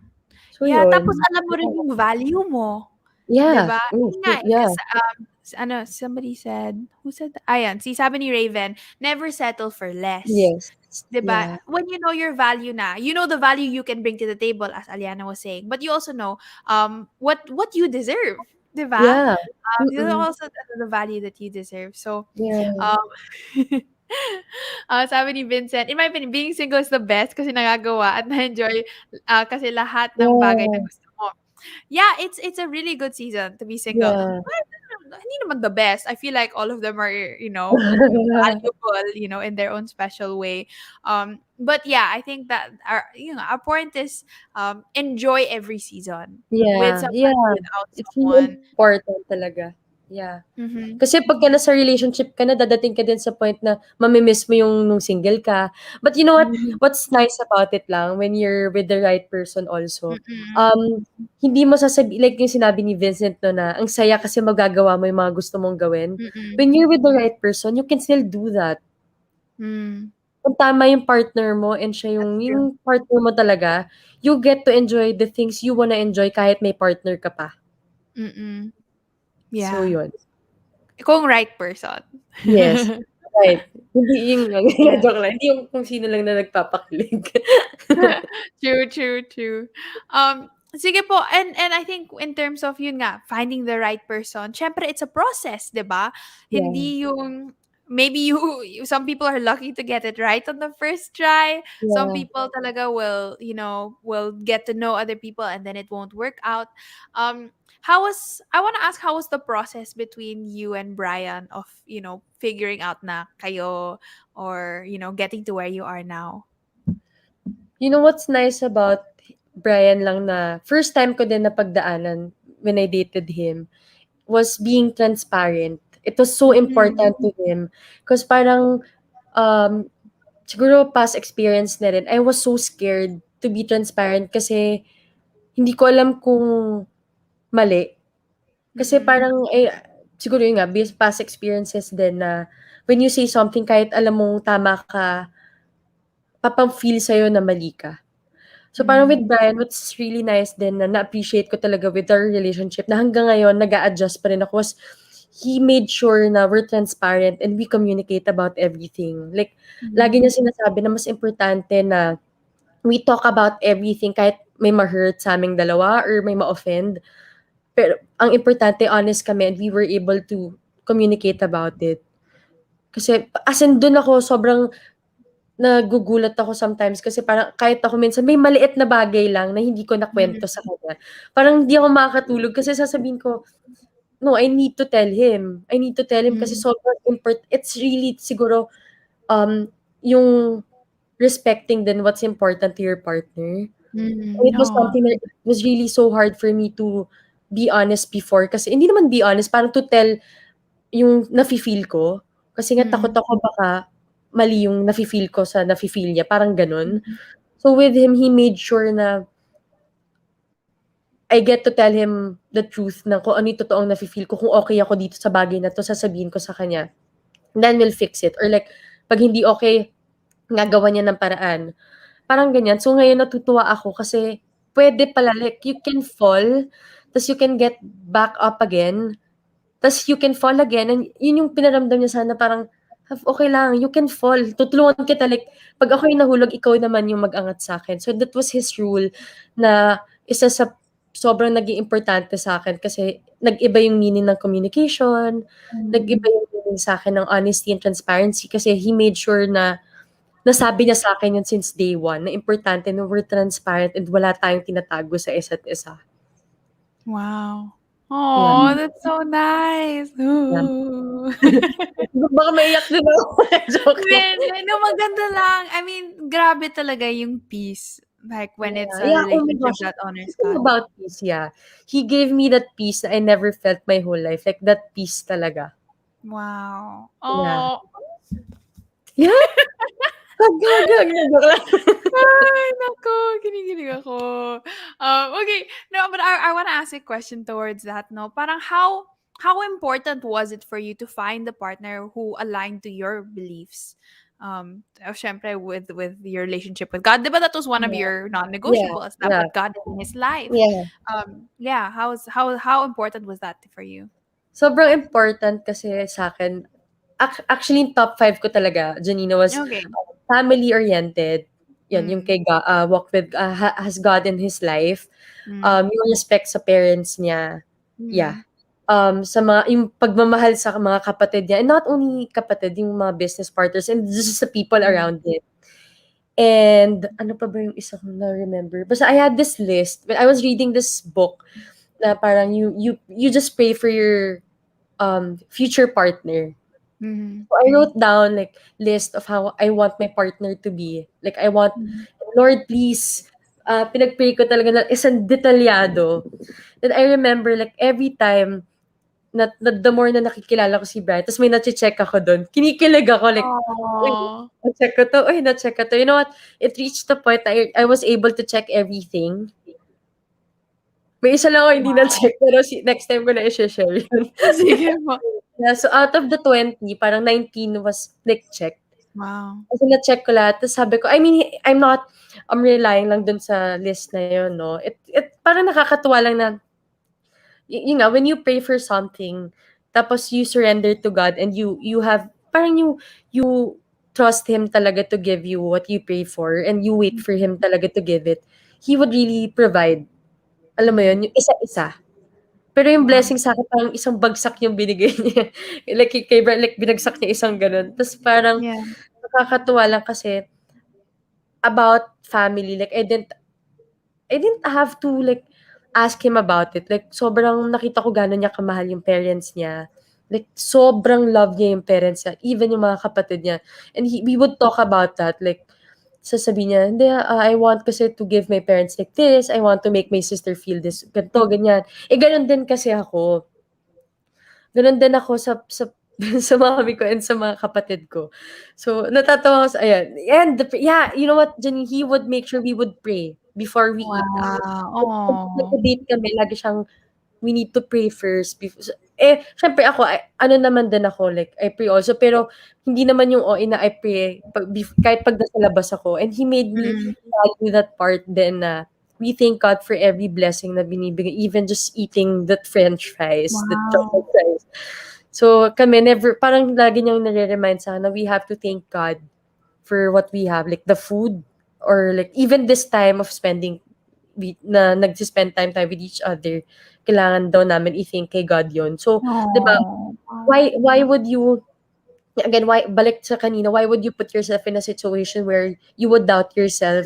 So Yeah, tapos yun. alam mo rin yung value mo, 'di Yeah. ba? Yun nga, Yeah. kasi, somebody said, who said that? Ayan, sabi ni Raven, "Never settle for less." Yes. 'Di ba? Yeah. When you know your value na, you know the value you can bring to the table, as Alyana was saying, but you also know, what you deserve, 'di ba? Yeah. You know Mm. also the value that you deserve. So, Yeah. um sabi ni Vincent, in my opinion, being single is the best kasi nagagawa at na-enjoy, kasi lahat ng bagay na Yeah. gusto mo. Yeah, it's a really good season to be single. Yeah. Well, hindi naman the best. I feel like all of them are, valuable, in their own special way. But yeah, I think that our point is, enjoy every season with Yeah. someone, Yeah. without It's really someone. important talaga. Yeah. Mhm. Kasi pagka nasa relationship ka na, dadating ka din sa point na mami-miss mo yung nung single ka. But you know what? Mhm. What's nice about it lang when you're with the right person also, Mm. hindi mo like yung sinabi ni Vincent no na, ang saya kasi magagawa mo yung mga gusto mong gawin. Mm. When you're with the right person, you can still do that. Mm. Kung tama yung partner mo and siya That's true. yung partner mo talaga, you get to enjoy the things you wanna enjoy kahit may partner ka pa. Mm. So Yeah. yun. Kung right person. Yes. Right. Hindi yung Yeah. joke lang. Hindi yung kung sino lang na nagpapakilig. True, true, true. Sige po, and I think in terms of yun nga, finding the right person, syempre it's a process, 'di ba? Yeah. Hindi yung maybe some people are lucky to get it right on the first try. Some Yeah. people talaga will get to know other people and then it won't work out. I want to ask, how was the process between you and Brian of, figuring out na kayo, or, getting to where you are now? You know what's nice about Brian lang na first time ko din napagdaanan when I dated him was being transparent. It was so Mm. important to him. 'Cause parang, um, siguro past experience na rin, I was so scared to be transparent kasi hindi ko alam kung mali. Kasi Mm. parang, siguro yun nga, based past experiences din na when you say something kahit alam mong tama ka, papang-feel sa'yo na mali ka. So parang Mm. with Brian, what's really nice din na na-appreciate ko talaga with our relationship na hanggang ngayon nag-a-adjust pa rin ako was he made sure na we're transparent and we communicate about everything. Like, lagi Mm. niya sinasabi na mas importante na we talk about everything kahit may ma-hurt sa'ming dalawa or may ma-offend. Pero ang importante honest kami and we were able to communicate about it. Kasi as in dun ako sobrang nagugulat ako sometimes kasi parang kahit ako minsan may maliit na bagay lang na hindi ko Mm. nakwento sa kanya, parang hindi ako makakatulog kasi sasabihin ko, "No, I need to tell him. I need to tell him kasi Mm. sobrang it's really siguro, yung respecting din what's important to your partner." And Mm. it was Oo. something that it was really so hard for me to be honest before kasi hindi naman be honest, parang to tell yung nafi-feel ko. Kasi nga takot Mm. ako baka mali yung nafi-feel ko sa nafi-feel niya, parang gano'n. Mm. So with him, he made sure na I get to tell him the truth na kung ano yung totoong nafi-feel ko, kung okey ako dito sa bagay na 'to, sasabihin ko sa kanya. Then we'll fix it or like 'pag hindi okey, gagawan niya ng paraan. Parang ganyan. So ngayon natutuwa ako kasi puwede pala like you can fall, ta's you can get back up again. Tas you can fall again and yun yung pinaramdam niya sa'kin na parang, "Okey lang, you can fall, tutulungan kita like 'pag ako'y nahulog ikaw naman yung mag-angat sa'kin." So that was his rule na isa sa sobrang naging importante sa'kin kasi nag-iba yung meaning ng communication, nag-iba Mm. yung meaning sa'kin ng honesty and transparency kasi he made sure na nasabi niya sa'kin yun since day one na importante na we're transparent and wala tayong tinatago sa isa't isa. Wow. Yeah, Oh, that's so nice. yeah. Ooh. Baka maiyak din ako, joke Hindi, lang. hindi. No, maganda lang. I mean, grabe talaga yung peace. Like, when it's Yeah, a yeah, oh my relationship gosh. that honors Speaking God. about peace, yeah. He gave me that peace that I never felt my whole life, like that peace talaga. Wow. Yeah. Oh. Yeah? Wag, joke lang. Ay, naku, kinikilig ako. Okay. No, but I wanna ask a question towards that, no? Parang how important was it for you to find the partner who aligned to your beliefs? Syempre with your relationship with God, diba that was one of Yeah, your yeah, non-negotiables, na yeah, put God in his life. yeah. Yeah, how important was that for you? Sobrang important kasi sa'kin actually yung top 5 ko talaga, Janina, was Okay. family-oriented. 'Yan, yung Mm. kay walk with has God in his life. Mm. Yung respect sa parents niya, yeah. Mm. Sa mga yung pagmamahal sa mga kapatid niya, and not only kapatid, yung mga business partners and just the people Mm. around him. And ano pa ba yung isa kong na-remember? Basta I had this list when I was reading this book na parang you just pray for your future partner. Mhm. So I wrote down like list of how I want my partner to be. Like I want, Mhm. Lord please, pinag-pray ko talaga na isang detalyado. And I remember like every time na the more na nakikilala ko si Brian, tapos may nache-check ako dun, kinikilig ako like, uy, Aw. na-check ko 'to, uy, na-check ko 'to. You know what? It reached the point I was able to check everything. May isa lang ako hindi Wow. na-check pero next time ko na i-she-share yun. Sige po. Yeah, so out of the 20, parang 19 was like checked. Wow. Kasi na-check ko lahat tapos sabi ko, I mean, I'm not, relying lang dun sa list na yun 'no. It parang nakakatuwa lang na yun nga, when you pray for something, tapos you surrender to God and you have parang you trust Him talaga to give you what you pray for and you wait for Him talaga to give it, He would really provide. Alam mo Mm. yun, yung isa-isa. Pero yung Wow. blessing sa'kin parang isang bagsak yung binigay niya. Like kay Brian, like binagsak niya isang gano'n. Tapos parang Yeah. nakakatuwa lang kasi about family, like I didn't have to like ask him about it. Like sobrang nakita ko gaano niya kamahal yung parents niya. Like sobrang love niya yung parents niya, even yung mga kapatid niya. And we would talk about that. Like sasabihin niya, hindi, I want kasi to give my parents like this. I want to make my sister feel this, ganito, ganyan. Eh, ganun din kasi ako. Ganun din ako sa sa mami ko and sa mga kapatid ko. So, natatawa ako sa ayan. And yeah, you know what, Jenny, he would make sure we would pray before we eat out. Wow. Pag Oh. nagde-date kami, lagi siyang, we need to pray first siyempre ako ano naman din ako, like I pray also, pero hindi naman yung OA na I pray kahit pag nasa labas ako, and he made me Mm. value that part din na we thank God for every blessing na binibigay, even just eating that french fries, that chocolate Wow. fries. So kami never, parang lagi niyang nare-remind sa'kin na we have to thank God for what we have, like the food, or like even this time of spending, na nagsi-spend time tayo with each other, kailangan daw namin i-thank kay God yun. So, 'di ba, Oh. Wow. why would you, again, why balik sa kanina, why would you put yourself in a situation where you would doubt yourself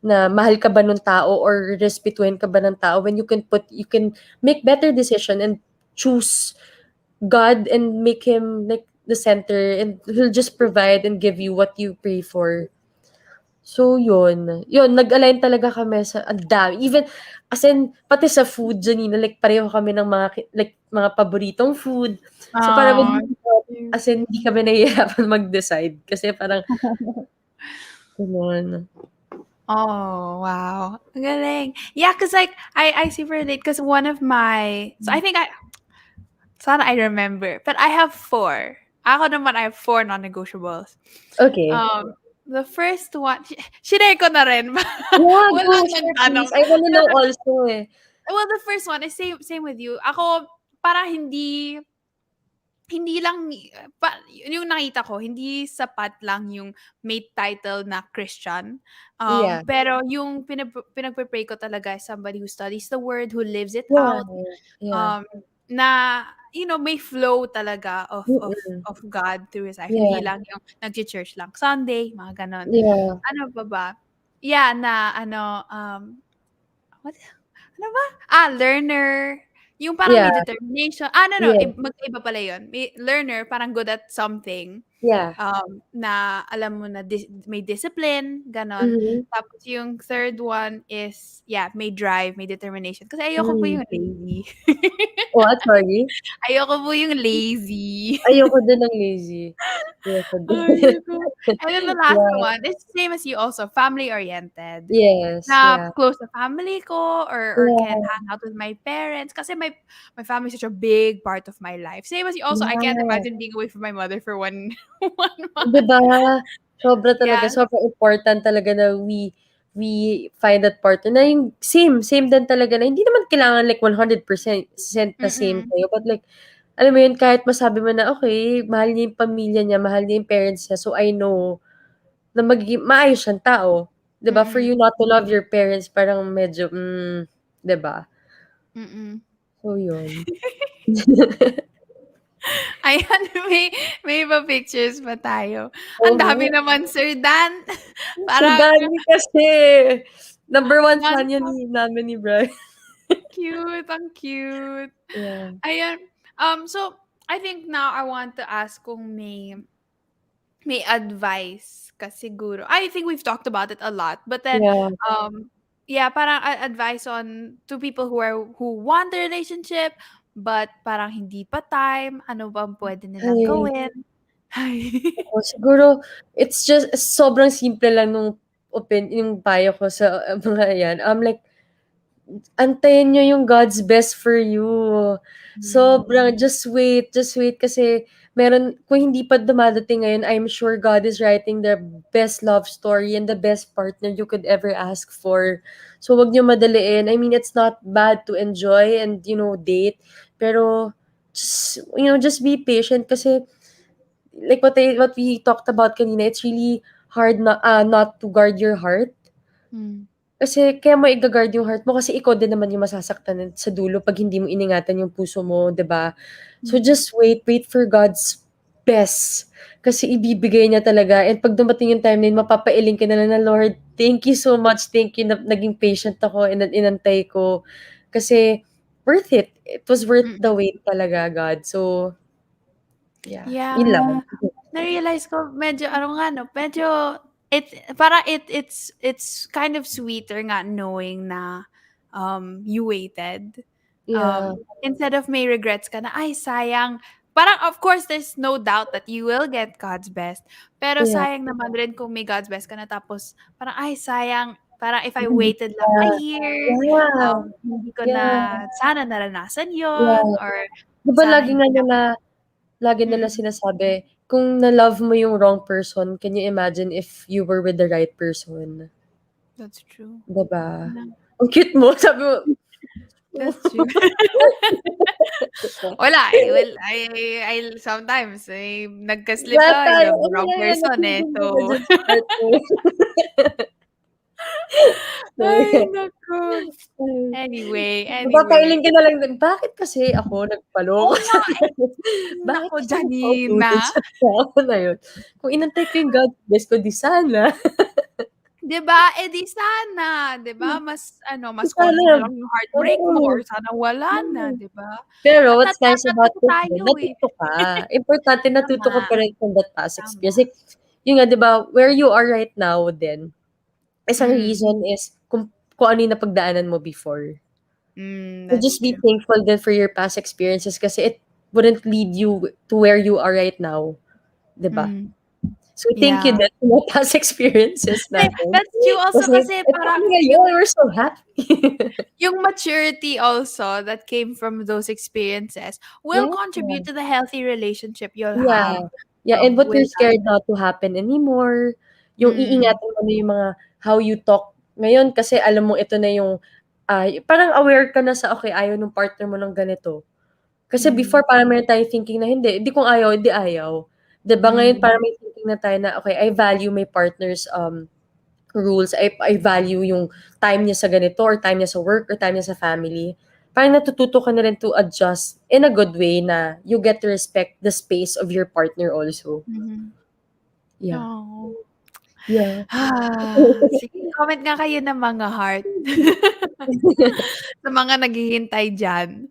na mahal ka ba nung tao or respetuhin ka ba ng tao, when you can make better decision and choose God and make Him like the center, and He'll just provide and give you what you pray for. So yun nag-align talaga kami sa ang dami, even as in pati sa food, Janina, like pareho kami ng mga like mga paboritong food. So parang Oh, cute. as in hindi kami nahihirapan mag-decide kasi parang gano'n. Oh, wow. Ang galing. Yeah, because like I super relate because one of my, so I think sana I remember, but I have four. Ako naman, I have four non-negotiables. Okay. The first one, share ko na rin. Yeah, go Walang share nagtanong. please. I wanna know also eh. Well, the first one is same with you. Ako, para hindi lang yung nakita ko, hindi sapat lang yung may title na Christian. Yeah. Pero yung pinagpe-pray ko talaga is somebody who studies the word, who lives it Yeah. out, Yeah. na may flow talaga Mm. of God through his life. Hindi Yeah. lang yung nagche-church lang Sunday, mga ganon. Yeah. Ano pa ba? Yeah, na what? Ano ba? Learner. Yung parang may Yeah. determination. No. Yeah. Magkaiba pala yun. May learner, parang good at something. Yeah. Na alam mo na may discipline, ganon. Mhm. Tapos yung third one is, yeah, may drive, may determination. Kasi ayoko po Hmm. yung lazy. What? Sorry? Ayoko po yung lazy. Ayoko din ng lazy. Ayoko din. Ay, naku. And then the last Yeah. one is same as you also, family-oriented. Yes, Na yeah. close sa family ko or can Yeah. hang out with my parents kasi my family is such a big part of my life. Same as you also, I can't Yeah. imagine being away from my mother for one 1 'Di month. ba? Sobra talaga, Yeah. sobrang important talaga na we find that partner na yung same din talaga na hindi naman kailangan like 100% na same Mm. kayo, but like, alam mo yun, kahit masabi mo na, okay, mahal niya yung pamilya niya, mahal niya yung parents niya, so I know na magiging maayos siyang tao. 'Di ba? For Mm. you not to love your parents, parang medyo, 'di ba? Mm. So yun. Ayan, may iba pictures pa tayo. Oo Ang nga. dami naman, Sir Dan. Si Parang Danny kasi, number one fan yun nonstop namin ni Brian. cute, ang cute. Yeah. Ayan, so I think now I want to ask kung may advice ka siguro. I think we've talked about it a lot, but then, Yeah. yeah, parang advice on to people who want a relationship, but parang hindi pa time, ano bang puwede nilang Ay, gawin? Ay. ako siguro it's just sobrang simple lang nung yung payo ko sa mga yan. Like, antayin niyo yung God's best for you. Hmm. Sobrang just wait kasi meron kung hindi pa dumadating ngayon, I'm sure God is writing the best love story and the best partner you could ever ask for. So, wag niyo madaliin. I mean, it's not bad to enjoy and, date. Pero, just be patient kasi like what we talked about kanina, it's really hard not to guard your heart. Hmm. Kasi kaya mo i-ga-guard yung heart mo kasi ikaw din naman yung masasaktan sa dulo 'pag hindi mo iningatan yung puso mo, 'di ba? So Hmm. just wait for God's best. Kasi ibibigay niya talaga and 'pag dumating yung time na yun mapapailing ka na lang na, "Lord, thank you so much. Thank you na naging patient ako and inantay ko." Kasi worth it. It was worth the Mm. wait talaga, God. So, yeah, Yeah, yun lang. na-realize ko medyo ano nga 'no, medyo parang it's kind of sweeter nga knowing na, you waited. Yeah, Instead of may regrets ka na, "Ay sayang." Parang of course there's no doubt that you will get God's best, pero yeah. sayang naman rin kung may God's best ka na tapos parang, "Ay sayang, parang if I Hindi waited lang pa. a year, Yeah, hindi ko na yeah, sana naranasan yeah. yon or 'Di ba sana hindi na." lagi nila Mm. sinasabi, kung na-love mo yung wrong person, can you imagine if you were with the right person? That's true. 'Di ba? Na Ang cute mo, sabi mo. that's true. Wala, eh, well, I sometimes, nagka-slip Lahat ako, tayo, love the ano wrong na yan, person, eh, naging ka so diyan sa part mo. So, ay yeah. naku. Ay. Anyway. Mapapahiling ka na lang din, bakit kasi ako nagpaloko Oo nga, sa'yo? eh. Bakit Naku, kasi Janina. nagpa-utusan sa tao na yun? Kung inantay ko yung God bless ko, 'di sana. 'Di ba, eh, di sana, 'di ba, mas ano, mas Sana konti na lang yung heartbreak mo oo. or sana wala na, Hmm. 'di ba? Pero At what's nice about natuto it din, tayo, eh. natuto ka. Importante natuto ka Tama, pa rin from that past tama. experience. Like, yun nga, 'di ba, where you are right now din, isang Hmm. reason is kung ano yung napagdaanan mo before. So That's just be true. thankful din for your past experiences kasi it wouldn't lead you to where you are right now, 'di ba? Hmm. So thank you Yeah. din sa mga past experiences Eh, natin. that's true also Kasi kasi ito parang na ngayon, we're so happy. yung maturity also that came from those experiences will Yeah. contribute to the healthy relationship you'll have, Yeah. Yeah, and what you're with scared not to happen anymore, yung mm, iingatan mo na yung mga how you talk ngayon kasi alam mo ito na yung, parang aware ka na sa, "Okey, ayaw nung partner mo ng ganito." Kasi before mm, parang meron tayong thinking na, "Hindi, kung ayaw, hindi ayaw." 'Di ba ngayon mm, parang may thinking na tayo na, "Okey, I value my partner's, rules. I value yung time niya sa ganito or time niya sa work or time niya sa family." Parang natututo ka na rin to adjust in a good way na you get to respect the space of your partner also. mhm. Yeah. Oo. Yeah. Sige, comment nga kayo ng mga heart. Sa mga naghihintay diyan.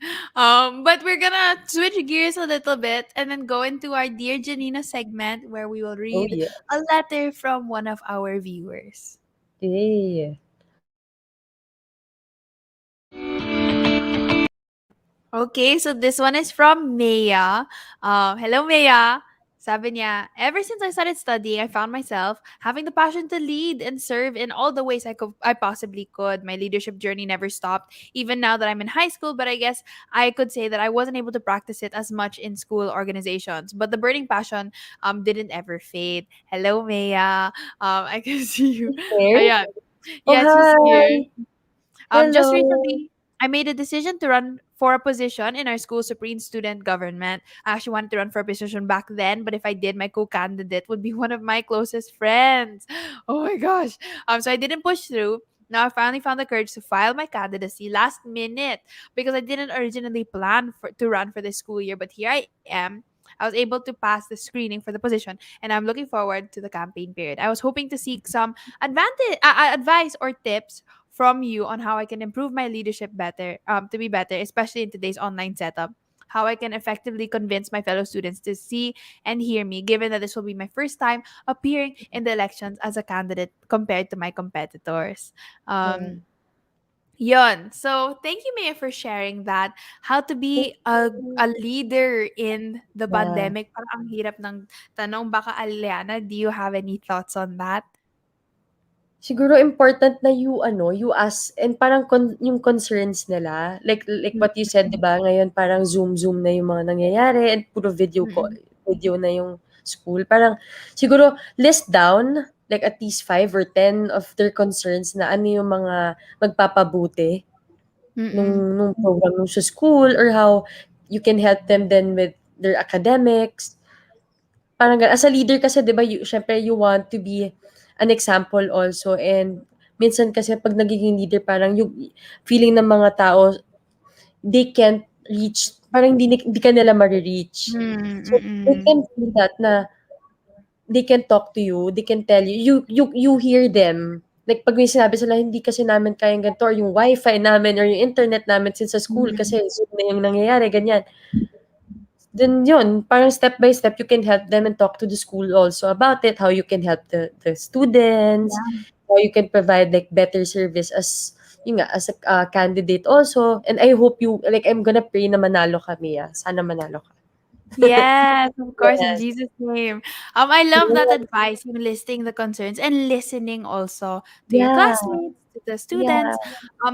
But we're gonna switch gears a little bit and then go into our Dear Janina segment where we will Oh, read yeah. a letter from one of our viewers. Yay. Okay, so this one is from Maya. Hello, Maya. Sabi niya, ever since I started studying, I found myself having the passion to lead and serve in all the ways I possibly could. My leadership journey never stopped, even now that I'm in high school, but I guess I could say that I wasn't able to practice it as much in school organizations. But the burning passion didn't ever fade. Hello, Maya. I can see you. Here? Ayan. Oh, Yeah, she's here. hi. Just Hello. recently, I made a decision to run for a position in our school Supreme Student Government. I actually wanted to run for a position back then, but if I did, my co-candidate would be one of my closest friends. Oh my gosh. So I didn't push through. Now I finally found the courage to file my candidacy last minute because I didn't originally plan to run for this school year, but here I am. I was able to pass the screening for the position, and I'm looking forward to the campaign period. I was hoping to seek some advice or tips from you on how I can improve my leadership better, to be better, especially in today's online setup. How I can effectively convince my fellow students to see and hear me, given that this will be my first time appearing in the elections as a candidate compared to my competitors. Yeah. Um, Yon. So, thank you, Maya, for sharing that. How to Thank be you. a leader in the Yeah. pandemic. Parang ang hirap ng tanong. Baka, Alyana, do you have any thoughts on that? Siguro important na you ask and parang yung concerns nila, like what you said, 'di ba, ngayon parang Zoom na yung mga nangyayari and puro Mm-mm. video na yung school. Parang siguro list down, like at least 5 or 10 of their concerns na ano yung mga magpapabuti Mm-mm. nung program nung sa school or how you can help them then with their academics. Parang as a leader kasi 'di ba siyempre you want to be an example also and minsan kasi 'pag nagiging leader parang yung feeling ng mga tao they can't reach parang hindi ka nila mare-reach. Mm, So, make mm. them feel that na they can talk to you, they can tell you, you hear them. Like 'pag may sinabi sila, "Hindi kasi namin kayang ganito," or yung wifi namin or yung internet namin since sa school Mhm. kasi Zoom na yung nangyayari, ganyan. Then yun, parang step by step you can help them and talk to the school also about it, how you can help the students, Yeah. how you can provide like better service as yun nga, as a candidate also. And I hope you like I'm gonna pray na manalo kami, sana manalo ka. Yes, of course, in Yes. Jesus' name. I love that Yes. advice, yung listing the concerns and listening also to your Yeah. classmates, to the Yeah. students.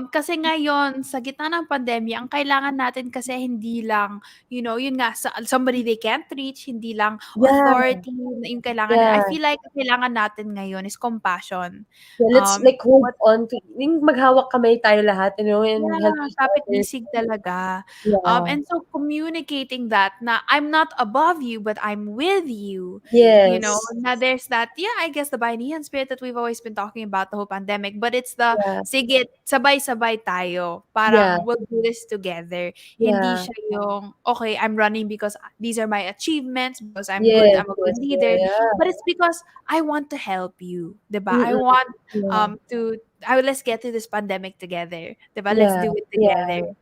Kasi ngayon, sa gitna ng pandemya, ang kailangan natin kasi hindi lang, yun nga, somebody they can't reach, hindi lang Yeah. authority na yung kailangan. I Yeah. feel like ang kailangan natin ngayon is compassion. Yeah, let's Um, like hold on to yung maghawak kamay tayo lahat, and help Yeah, each other. kapit-bisig talaga. Yeah. And so communicating that na I'm not above you, but I'm with you. Yes. Na there's that, yeah, I guess the Bayanihan spirit that we've always been talking about the whole pandemic, but it's the, Yeah. sige, sabay-sabay tayo. Yeah. Parang we'll do this together. Hindi Yeah. siya yung, okay, I'm running because these are my achievements, because I'm good, Yes, I'm a good yes, leader. yeah, yeah. But it's because I want to help you, 'di ba? I Mm, want yeah. to let's get through this pandemic together, 'di ba? Let's Yeah, do it yeah, together.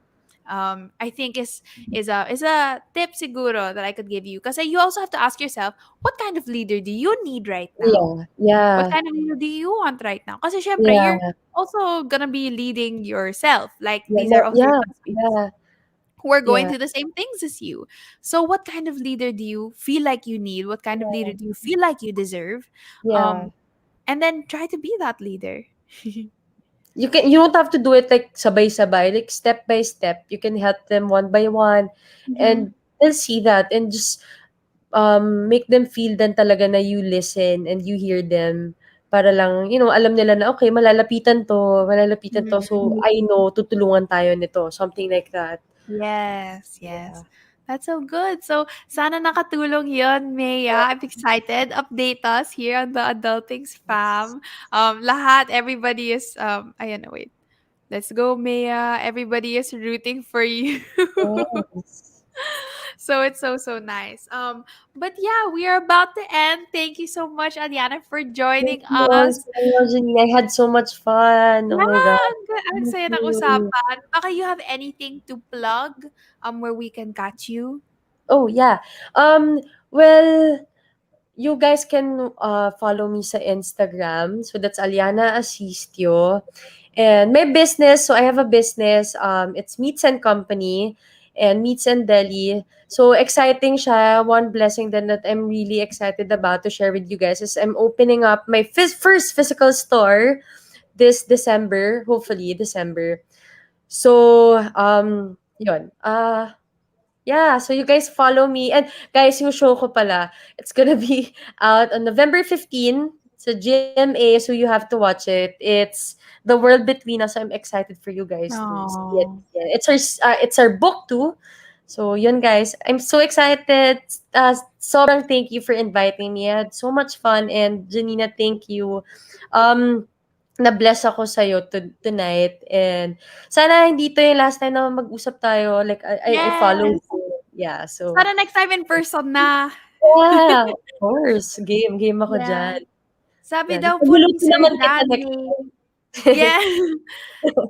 I think is a tip siguro that I could give you. Kasi you also have to ask yourself, what kind of leader do you need right now? yeah, What yeah, kind of leader do you want right now? Kasi syempre, you're yeah, also gonna be leading yourself. Like, yeah, these are no, also your yeah, classmates yeah, who are going yeah, through the same things as you. So, what kind of leader do you feel like you need? What kind of leader yeah, do you feel like you deserve? yeah. Um, and then try to be that leader. You don't have to do it like sabay-sabay, like step by step. You can help them one by one, Mhm. and they'll see that and just make them feel then talaga na you listen and you hear them para lang, alam nila na, okay, malalapitan 'to, so Mhm. I know tutulungan tayo nito, something like that. Yes, Yeah. yes. That's so good. So, sana nakatulong yon, Maya. I'm excited. Update us here on the Adulting Yes. Spam. Lahat, everybody is, ayan, wait. Let's go, Maya. Everybody is rooting for you. Yes. So it's so nice. But yeah, we are about to end. Thank you so much, Alyana, for Thank joining you us. also, Janine. I had so much fun. Oh my Yeah, God. ang Thank saya ng you. usapan. Baka you have anything to plug where we can catch you? Oh, yeah. Well, you guys can follow me sa Instagram. So that's Alyana Asistio. And my business, so I have a business. It's Meats and Company and Meats and Deli. So exciting siya. One blessing then that I'm really excited about to share with you guys is I'm opening up my first physical store this December, hopefully December. So, yun. Yeah, so you guys follow me. And guys, yung show ko pala, it's gonna be out on November 15 sa GMA, so you have to watch it. It's The World Between Us. So I'm excited for you guys to see it. Oh. Yeah, it's our book too. So yun guys, I'm so excited. Sobrang thank you for inviting me. I had so much fun, and Janina, thank you. Na-bless ako sa'yo tonight, and sana hindi 'to yung last time na mag-usap tayo, like I follow Yes. you. Yeah, so Sana next time in person na. yeah, of course, game ako Yeah. diyan. Sabi Yeah, daw po ni pagluluto Sir naman kita next Danny. time. Yes.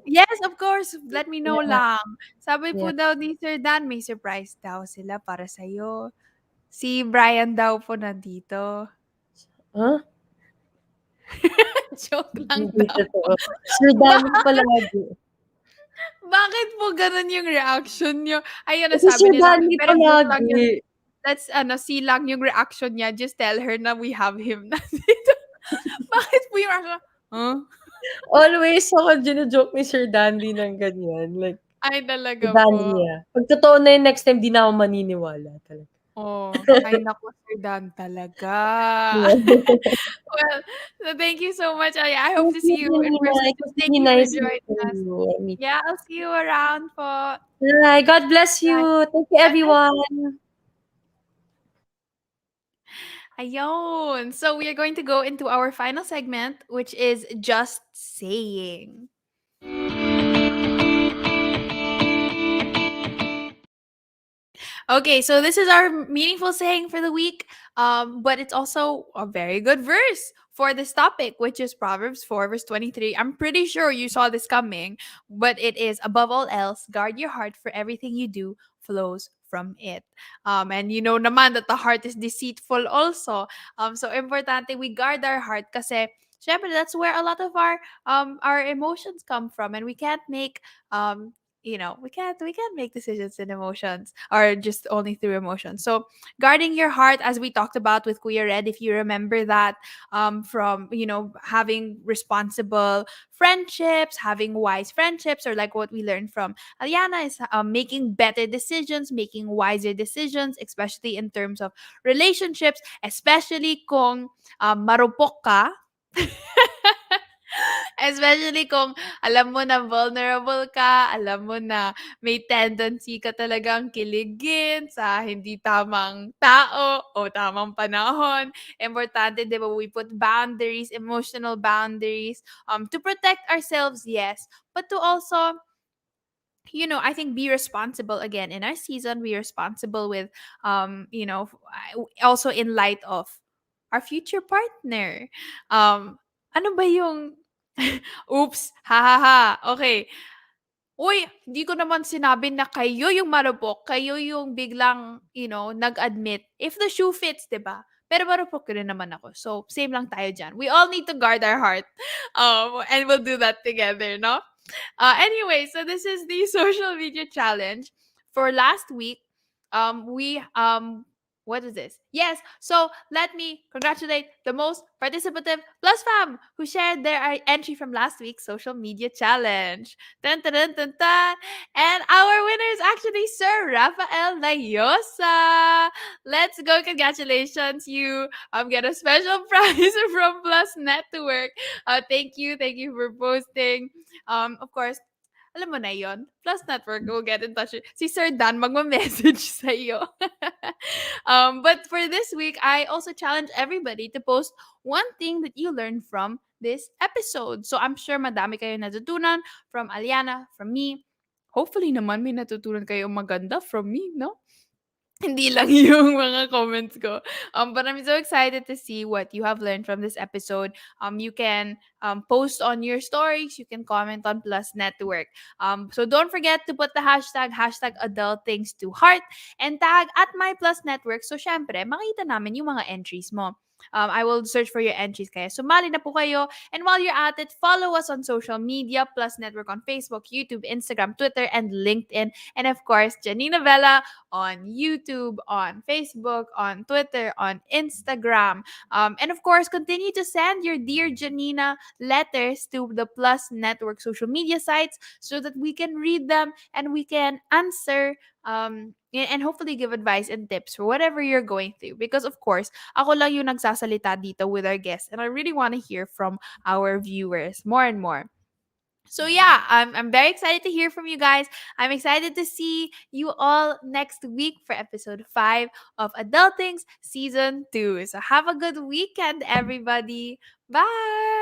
Yes, of course. Let me know Yeah, lang. Sabi yeah. po daw ni Sir Dan, may surprise daw sila para sa'yo. Si Brian daw po nandito. Huh? Joke lang Hindi daw po. totoo. Sir Ba Danny palagi. bakit po gano'n yung reaction niyo? Ayun, Kasi nasabi Sir niya lang, Danny pero joke lang yun. palagi. Let's see lang yung reaction niya. Just tell her na we have him nandito. Bakit po yung reaction? Huh? Always ako jino-joke ni Sir Dandy ng ganyan, like, Ay, Sir talaga po. Dandy, ah. 'Pag totoo na yun next time, 'di na ako maniniwala talaga. Oh, ay naku, Sir Dan talaga. Yeah. Well, so thank you so much. I hope Thank to you, see you in Janina. person. It was Thank really you for nice joining meeting us. you. Yeah, I'll see you around po. Bye. God bless Bye. you. Thank you, God bless you. everyone. Ayun. So we are going to go into our final segment, which is just saying. Okay, so this is our meaningful saying for the week, but it's also a very good verse for this topic, which is Proverbs 4, verse 23. I'm pretty sure you saw this coming, but it is above all else, guard your heart, for everything you do flows from it. And you know naman that the heart is deceitful also. So importante we guard our heart kasi syempre that's where a lot of our emotions come from, and we can't make we can't make decisions in emotions or just only through emotions. So guarding your heart, as we talked about with Kuya Red, if you remember that, from having responsible friendships, having wise friendships, or like what we learned from Alyana is making better decisions, making wiser decisions, especially in terms of relationships, especially kung marupok ka. Especially kung alam mo na vulnerable ka, alam mo na may tendency ka talagang kiligin sa hindi tamang tao o tamang panahon. Importante, di ba, we put boundaries, emotional boundaries, to protect ourselves, yes, but to also I think be responsible again in our season, be responsible with also in light of our future partner. Ano ba yung oops, ha ha ha. Okay. Uy, di ko naman sinabi na kayo yung marupok, kayo yung biglang, nag-admit. If the shoe fits, 'di ba? Pero marupok ko rin naman ako. So, same lang tayo dyan. We all need to guard our heart. And we'll do that together, no? Anyway, so this is the social media challenge for last week. We what is this? Yes, so let me congratulate the most participative Plus Fam who shared their entry from last week's social media challenge. Dun, dun, dun, dun, dun. And our winner is actually Sir Rafael Layosa. Let's go! Congratulations, you get a special prize from Plus Network. Thank you for posting. Of course, alam mo na yon. Plus Network will get in touch. Si Sir Dan magma-message sa'yo. But for this week, I also challenge everybody to post one thing that you learned from this episode. So I'm sure madami kayo natutunan from Alyana, from me. Hopefully naman may natutunan kayo maganda from me, no? hindi lang yung mga comments ko. But I'm so excited to see what you have learned from this episode. You can post on your stories. You can comment on Plus Network. So don't forget to put the hashtag adult things to heart and tag at my Plus Network. So syempre, makita namin yung mga entries mo. I will search for your entries kaya sumali na po kayo. And while you're at it, follow us on social media, Plus Network on Facebook, YouTube, Instagram, Twitter, and LinkedIn. And of course, Janina Vela on YouTube, on Facebook, on Twitter, on Instagram. And of course, continue to send your Dear Janina letters to the Plus Network social media sites so that we can read them and we can answer and hopefully give advice and tips for whatever you're going through. Because of course, ako lang yung nagsasalita dito with our guests and I really want to hear from our viewers more and more. So yeah, I'm very excited to hear from you guys. I'm excited to see you all next week for episode 5 of Adultings Season 2. So have a good weekend, everybody. Bye!